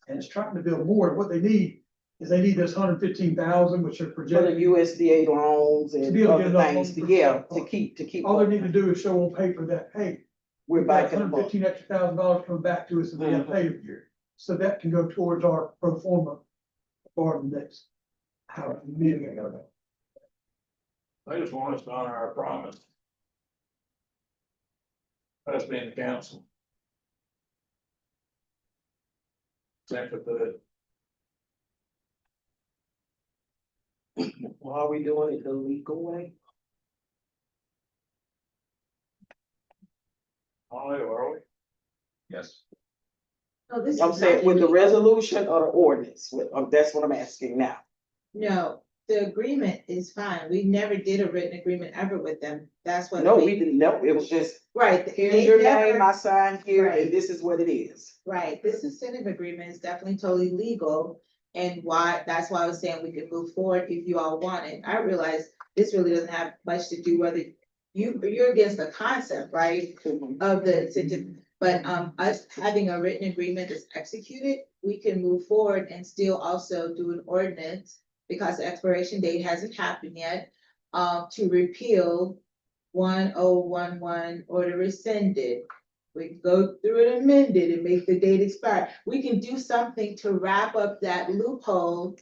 And it's trying to build more. What they need is they need this 115,000, which are For the projected. USDA loans and To be able to other get enough things, loans yeah, for- to keep. All they need to do is show on paper that, hey, We're we've got back in the book. $115 extra coming back to us and we have to pay every year. So that can go towards our pro forma for the next. How many we gotta go. They just want us to honor our promise. Us being the council. Simply put, Why are we doing it the legal way? all are we? Yes. No, this I'm is saying not with the illegal. resolution or the ordinance, that's what I'm asking now. No, the agreement is fine. We never did a written agreement ever with them. That's what. No, we didn't, no, it was just, Right. here's they your never- name, I signed here, Right. and this is what it is. Right, this incentive agreement is definitely totally legal. And that's why I was saying we could move forward if you all want it. I realize this really doesn't have much to do whether you're against the concept, right? Of the incentive, but us having a written agreement that's executed, we can move forward and still also do an ordinance. Because the expiration date hasn't happened yet, to repeal 1011 or to rescind it. We can go through it amended and make the date expire. We can do something to wrap up that loophole.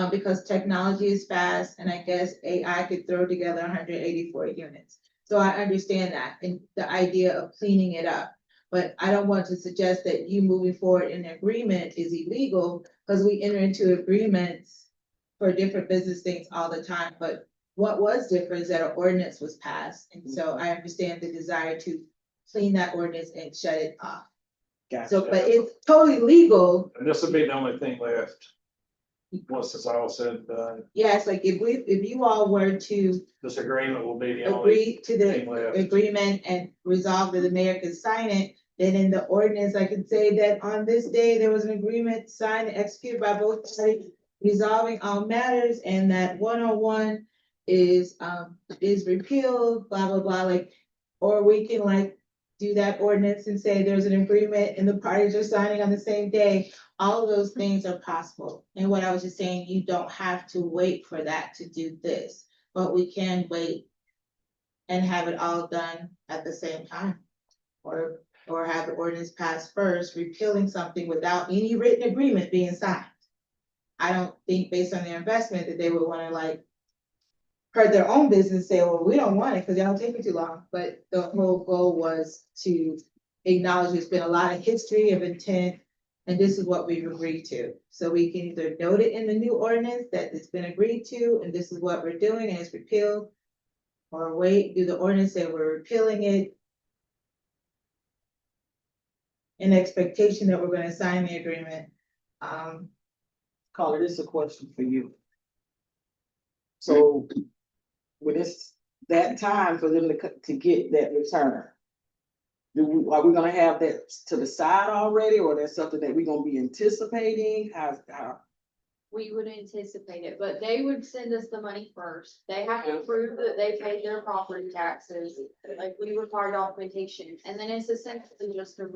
Because technology is fast and I guess AI could throw together 184 units. So I understand that and the idea of cleaning it up. But I don't want to suggest that you moving forward in agreement is illegal because we enter into agreements for different business things all the time. But what was different is that an ordinance was passed. And so I understand the desire to clean that ordinance and shut it off. So, but it's totally legal. And this will be the only thing left. Once this all said and done, Yeah, it's like if you all were to this agreement will be the only agree to thing the left. agreement and resolve that the mayor can sign it, then in the ordinance, I could say that on this day, there was an agreement signed and executed by both parties resolving all matters and that 101 is repealed, blah, blah, blah, like, or we can like do that ordinance and say there's an agreement and the parties are signing on the same day. All of those things are possible. And what I was just saying, you don't have to wait for that to do this, but we can wait and have it all done at the same time. Or have the ordinance passed first, repealing something without any written agreement being signed. I don't think based on their investment that they would wanna like hurt their own business, say, well, we don't want it because y'all taking too long. But the whole goal was to acknowledge there's been a lot of history of intent. And this is what we've agreed to. So we can either note it in the new ordinance that it's been agreed to, and this is what we're doing, and it's repealed. Or wait, do the ordinance say we're repealing it. in expectation that we're gonna sign the agreement. Carla, this is a question for you. So, when it's that time for them to get that return, are we gonna have that to the side already, or that's something that we gonna be anticipating? How? We would anticipate it, but they would send us the money first. They have to prove that they paid their property taxes, like we require documentation, and then it's essentially just a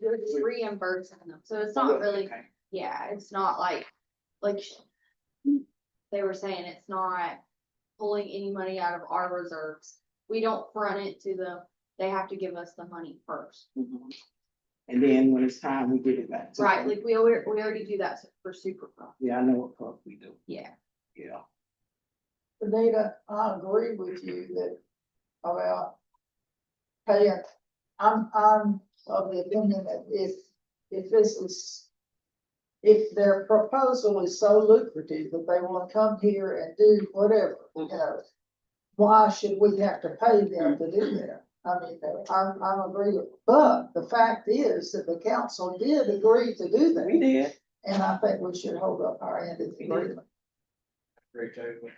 you're just reimbursing them. So it's not really, Okay. yeah, it's not like they were saying, it's not pulling any money out of our reserves. We don't front it to them. They have to give us the money first. Mhm. And then when it's time, we get it back. to Right, them. like we already do that for super fun. Yeah, I know what part we do, Yeah. yeah. Benita, I agree with you that about paying, I'm of the opinion that if this is, if their proposal is so lucrative that they wanna come here and do whatever, you know, why should we have to pay them to do that? I mean, I'm agreeing, but the fact is that the council did agree to do We that, did. and I think we should hold up our end of the agreement. Great table.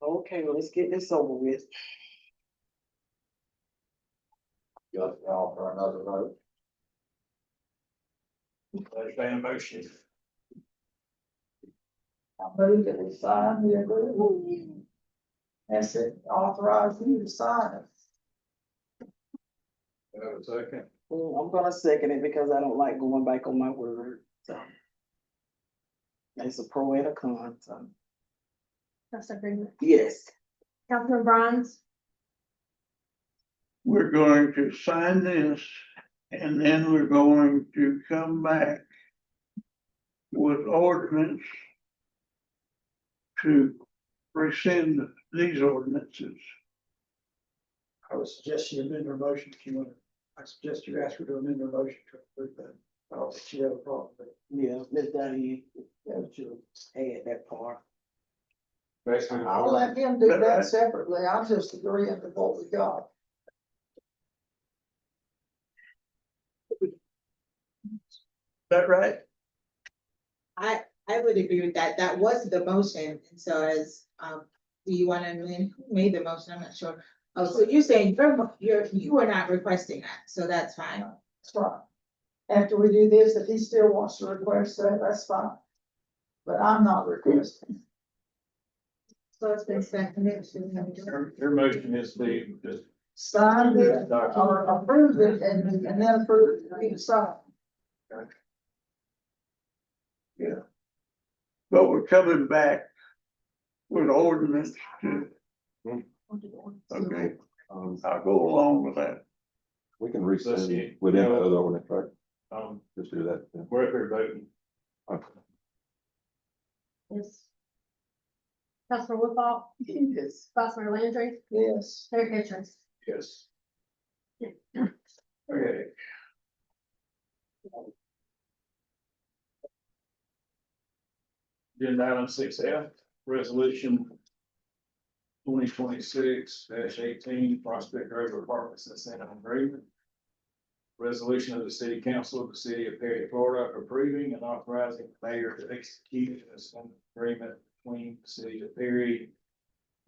Okay, well, let's get this over with. Got y'all for another vote. Entertain a motion. I move that we sign the agreement. That's it, authorize you to sign it. Have a second. I'm gonna second it because I don't like going back on my word, so. It's a pro and a con, so, That's agreement. yes. Councilman Bronze, We're going to sign this and then we're going to come back with ordinance to rescind these ordinances. I would suggest you amend your motion if you want. I suggest you ask her to amend her motion to approve that. I don't think she have a problem with it. Yeah, Ms. Diane, you add that part. Basically, I'll let him do that separately, I'm just agreeing with what we got. Is that right? I would agree with that. That was the motion, and so as, do you wanna amend, who made the motion? I'm not sure. Oh, so you're saying you were not requesting that, so that's fine. That's right. After we do this, if he still wants to request that, that's fine. But I'm not requesting. So it's been seconded. Should we have a vote? Your motion is the, Sign it, or approve it, and then approve it, you decide. But we're coming back with ordinance to, okay, I'll go along with that. We can rescind within the other ordinance, right? Just do that. Yeah. we're up here voting. Okay. is Councilman Woodball, Yes. Vice Mayor Landry, Yes. Mayor Kitchen. Yes. Okay. Agenda item 6F, resolution 2026-18 Prospect Grove Apartments Incentive Agreement. Resolution of the City Council of the City of Perry, Florida, approving and authorizing the mayor to execute this agreement between the City of Perry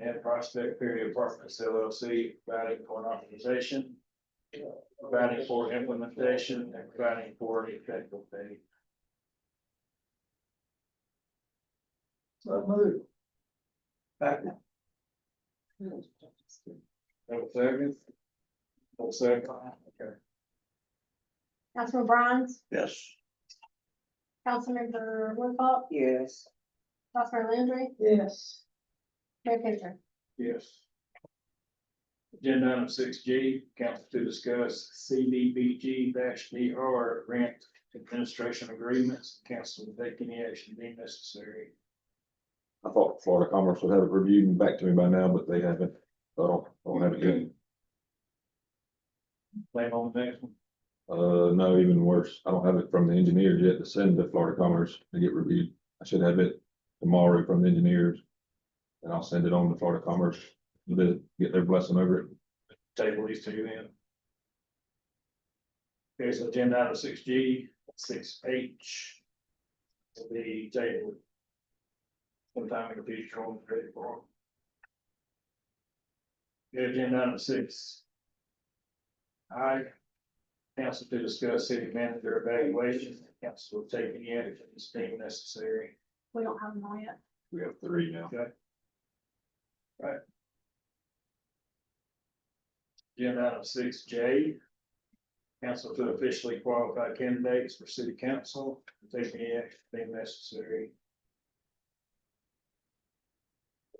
and Prospect Perry Apartments LLC, providing for an authorization, providing for implementation, and providing for an effective date. So move. Have a second? Have a second, okay. Councilman Bronze, Yes. Councilmember Woodball, Yes. Vice Mayor Landry, Yes. Mayor Kitchen. Yes. Agenda item 6G, council to discuss CDBG-DR grant administration agreements, council will take any action deemed necessary. I thought Florida Commerce would have it reviewed and back to me by now, but they haven't. So I don't have it yet. Plan on the next one. No, even worse. I don't have it from the engineers yet to send to Florida Commerce to get reviewed. I should have it tomorrow from the engineers. And I'll send it on to Florida Commerce to get their blessing over it. Table these two then. Okay, so agenda item 6G, 6H. Will be tabled. Sometime in the future, on ready for them. Okay, agenda item 6. Council to discuss city manager evaluation. Council will take any action as deemed necessary. We don't have them all yet. We have 3 now. Okay. Right. Agenda item 6J. Council to officially qualify candidates for city council, take any action deemed necessary.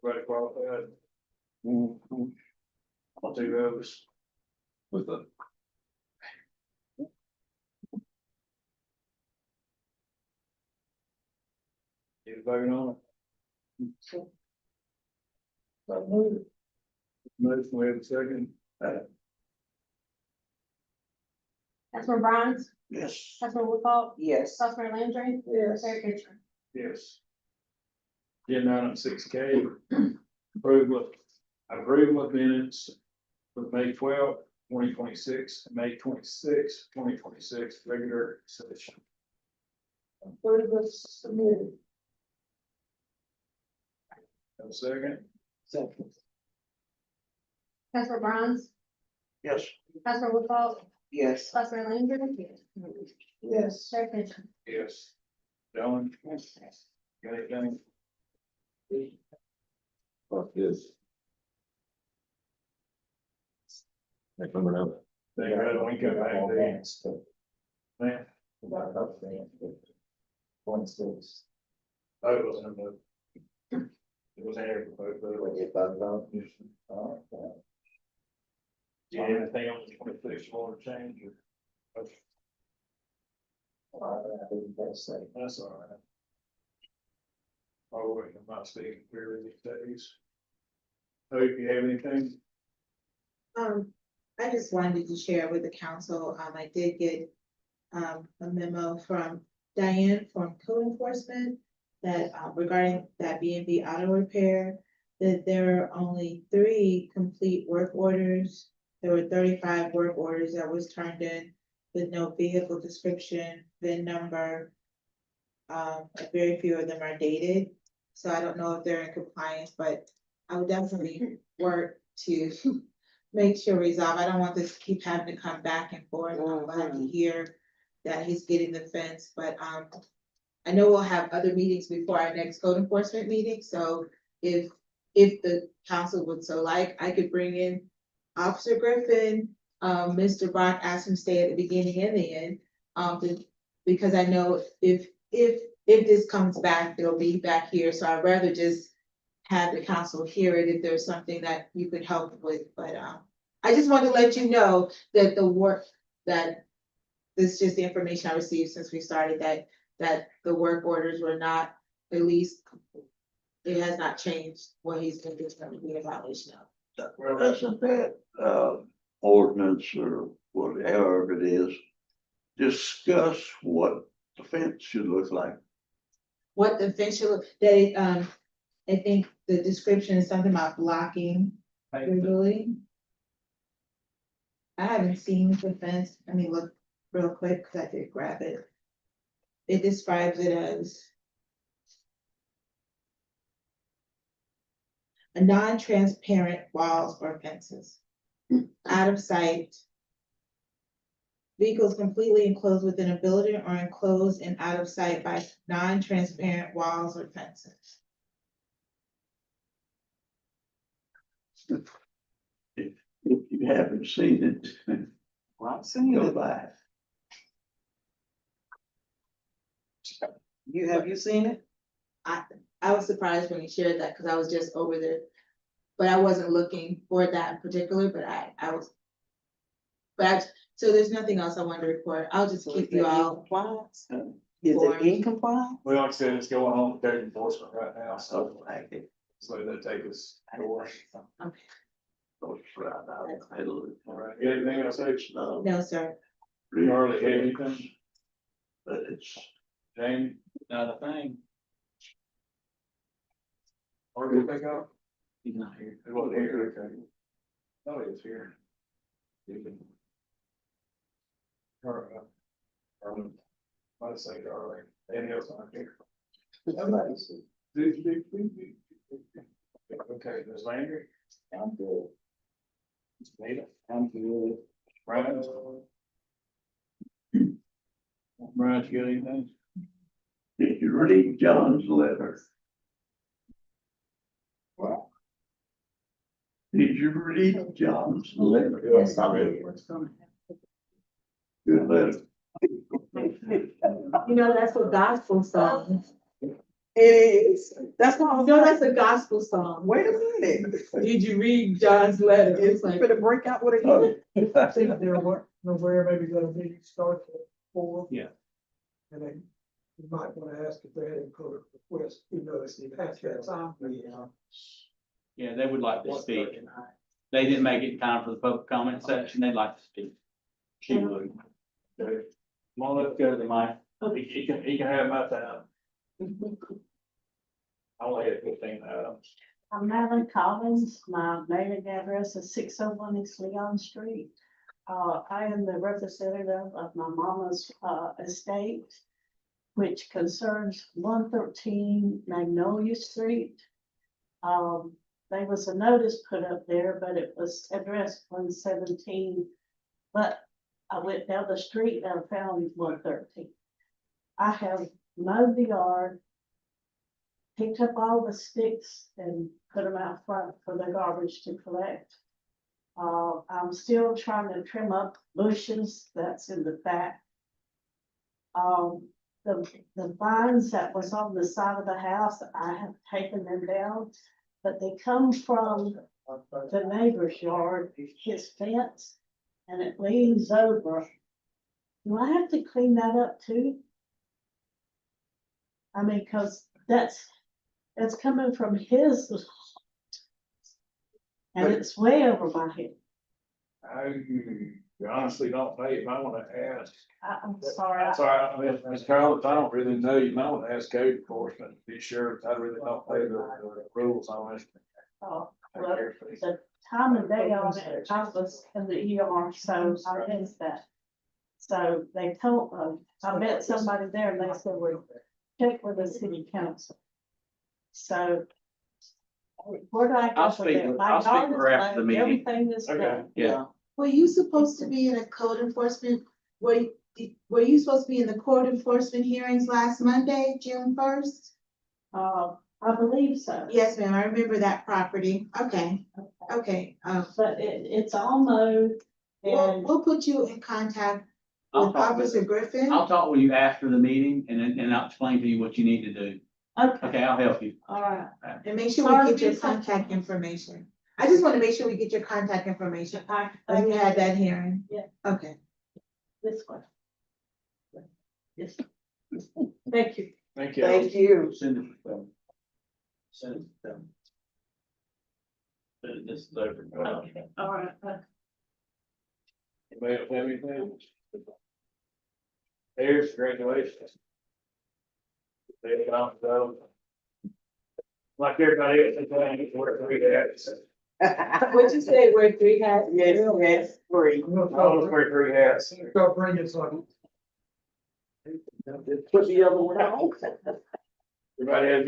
Everybody qualified? I'll do those. With the, Need a vote on it? So move. Motion, we have a second. Councilman Bronze, Yes. Councilman Woodhull, Yes. Vice Mayor Landry, Yes. Mayor Fisher. Yes. Agenda item 6K, approval of minutes for May 12th, 2026, and May 26th, 2026, regular session. Approve as submitted. Have a second? Second. Councilman Bronze, Yes. Councilman Woodhull, Yes. Vice Mayor Landry, Yes. Mayor Fisher. Yes. Dylan? Got anything? fuck this. Next number now. They got, we come back there. Man, oh, it wasn't a vote. It was Eric vote, but. Yeah, anything on the 26th you want to change or? That's all right. Oh, wait, I'm not speaking clearly these days. Hope you have anything? I just wanted to share with the council, I did get a memo from Diane from code enforcement that regarding that B and B auto repair, that there are only 3 complete work orders. There were 35 work orders that was turned in with no vehicle description, VIN number. Very few of them are dated, so I don't know if they're in compliance, but I would definitely work to make sure resolve. I don't want this to keep having to come back and forth. I'm glad to hear that he's getting the fence, but I know we'll have other meetings before our next code enforcement meeting, so if the council would so like, I could bring in Officer Griffin. Mr. Brock asked him to stay at the beginning and the end, because I know if this comes back, it'll be back here, so I'd rather just have the council hear it if there's something that you could help with, but I just want to let you know that the work that this is just the information I received since we started, that the work orders were not, at least it has not changed what he's been doing to be a violation of. Doesn't that, ordinance or whatever it is, discuss what the fence should look like? What the fence should look, they, I think the description is something about blocking visually. I haven't seen the fence, let me look real quick, cause I did grab it. It describes it as a non-transparent walls or fences, out of sight. Vehicles completely enclosed within a building or enclosed and out of sight by non-transparent walls or fences. If you haven't seen it, Well, I've seen go it. by. Have you seen it? I was surprised when he shared that, cause I was just over there. But I wasn't looking for that in particular, but I was. So there's nothing else I wanted to report, I'll just So keep is you it in all. compliance? Is informed. it in compliance? Well, like I said, it's going on with code enforcement right now, so, So like it. so they take us. All Goes right out the middle of it. right, you got anything else, H? No, No, sir. Charlie, you got anything? but it's, Jamie? Not a thing. Or did they go? He's not here. He wasn't here, okay. Oh, he was here. I'd say Darlene, and else not here. Okay, Ms. Landry? I'm good. Ms. Nita? I'm good. Brian? Brian, you got anything? Did you read John's letter? What? Did you read John's letter? Yes, I read it. Good letter. You know, that's a gospel song. It is, that's why I You was know, like, that's a gospel song. wait a minute. Did you read John's letter? It's It's like, gonna break out with it. I think they're aware, maybe that a meeting starts at 4. Yeah. And then you might wanna ask if they had any public requests, even though it's past that time. Yeah, they would like to speak. They didn't make it in time for the public comment section. They'd like to speak. She would. Come on, let's go to the mic. He can have my time. I only had 15 items. I'm Madeline Collins. My mailing address is 601 East Leon Street. I am the representative of my mama's estate, which concerns 113 Magnolia Street. There was a notice put up there, but it was addressed 117. But I went down the street and I found 113. I have mowed the yard, picked up all the sticks and put them out front for the garbage to collect. I'm still trying to trim up bushes that's in the back. The vines that was on the side of the house, I have taken them down, but they come from the neighbor's yard, his fence, and it leans over. Do I have to clean that up too? I mean, cause that's coming from his. And it's way over my head. I honestly don't know. You might want to ask. I'm sorry. That's all right. I mean, Ms. Collins, I don't really know. You might want to ask code enforcement to be sure. I really don't know the rules on this. Well, the time of day on it, I was in the ER, so I missed that. So they told, I met somebody there and they said, well, check with the city council. So. Where do I go I'll from speak there? with- My I'll speak yard with her is after the mowed, meeting. everything is Okay. done. Yeah. were you supposed to be in a code enforcement, were you supposed to be in the code enforcement hearings last Monday, June 1st? I believe so. Yes, ma'am, I remember that property. Okay, okay. But it's all mowed and We'll put you in contact I'll with talk with, Officer Griffin. I'll talk with you after the meeting and I'll explain to you what you need to do. okay, Okay, I'll help you. all right. And make sure Sorry we to get your be so- contact information. I just want to make sure we get your contact information. When you had that hearing. Yeah. Okay. This way. Yes. Thank you. Thank you. Thank you. Send it to them. Send it to them. This is over. Okay, all right. Anybody else have anything? Here's congratulations. They found those. Like everybody else, I think, we're 3 hats. What'd you say, we're 3 hats? Yes, free. I'm gonna I always wear 3 hats. start bringing some. Put the other one on. Everybody have your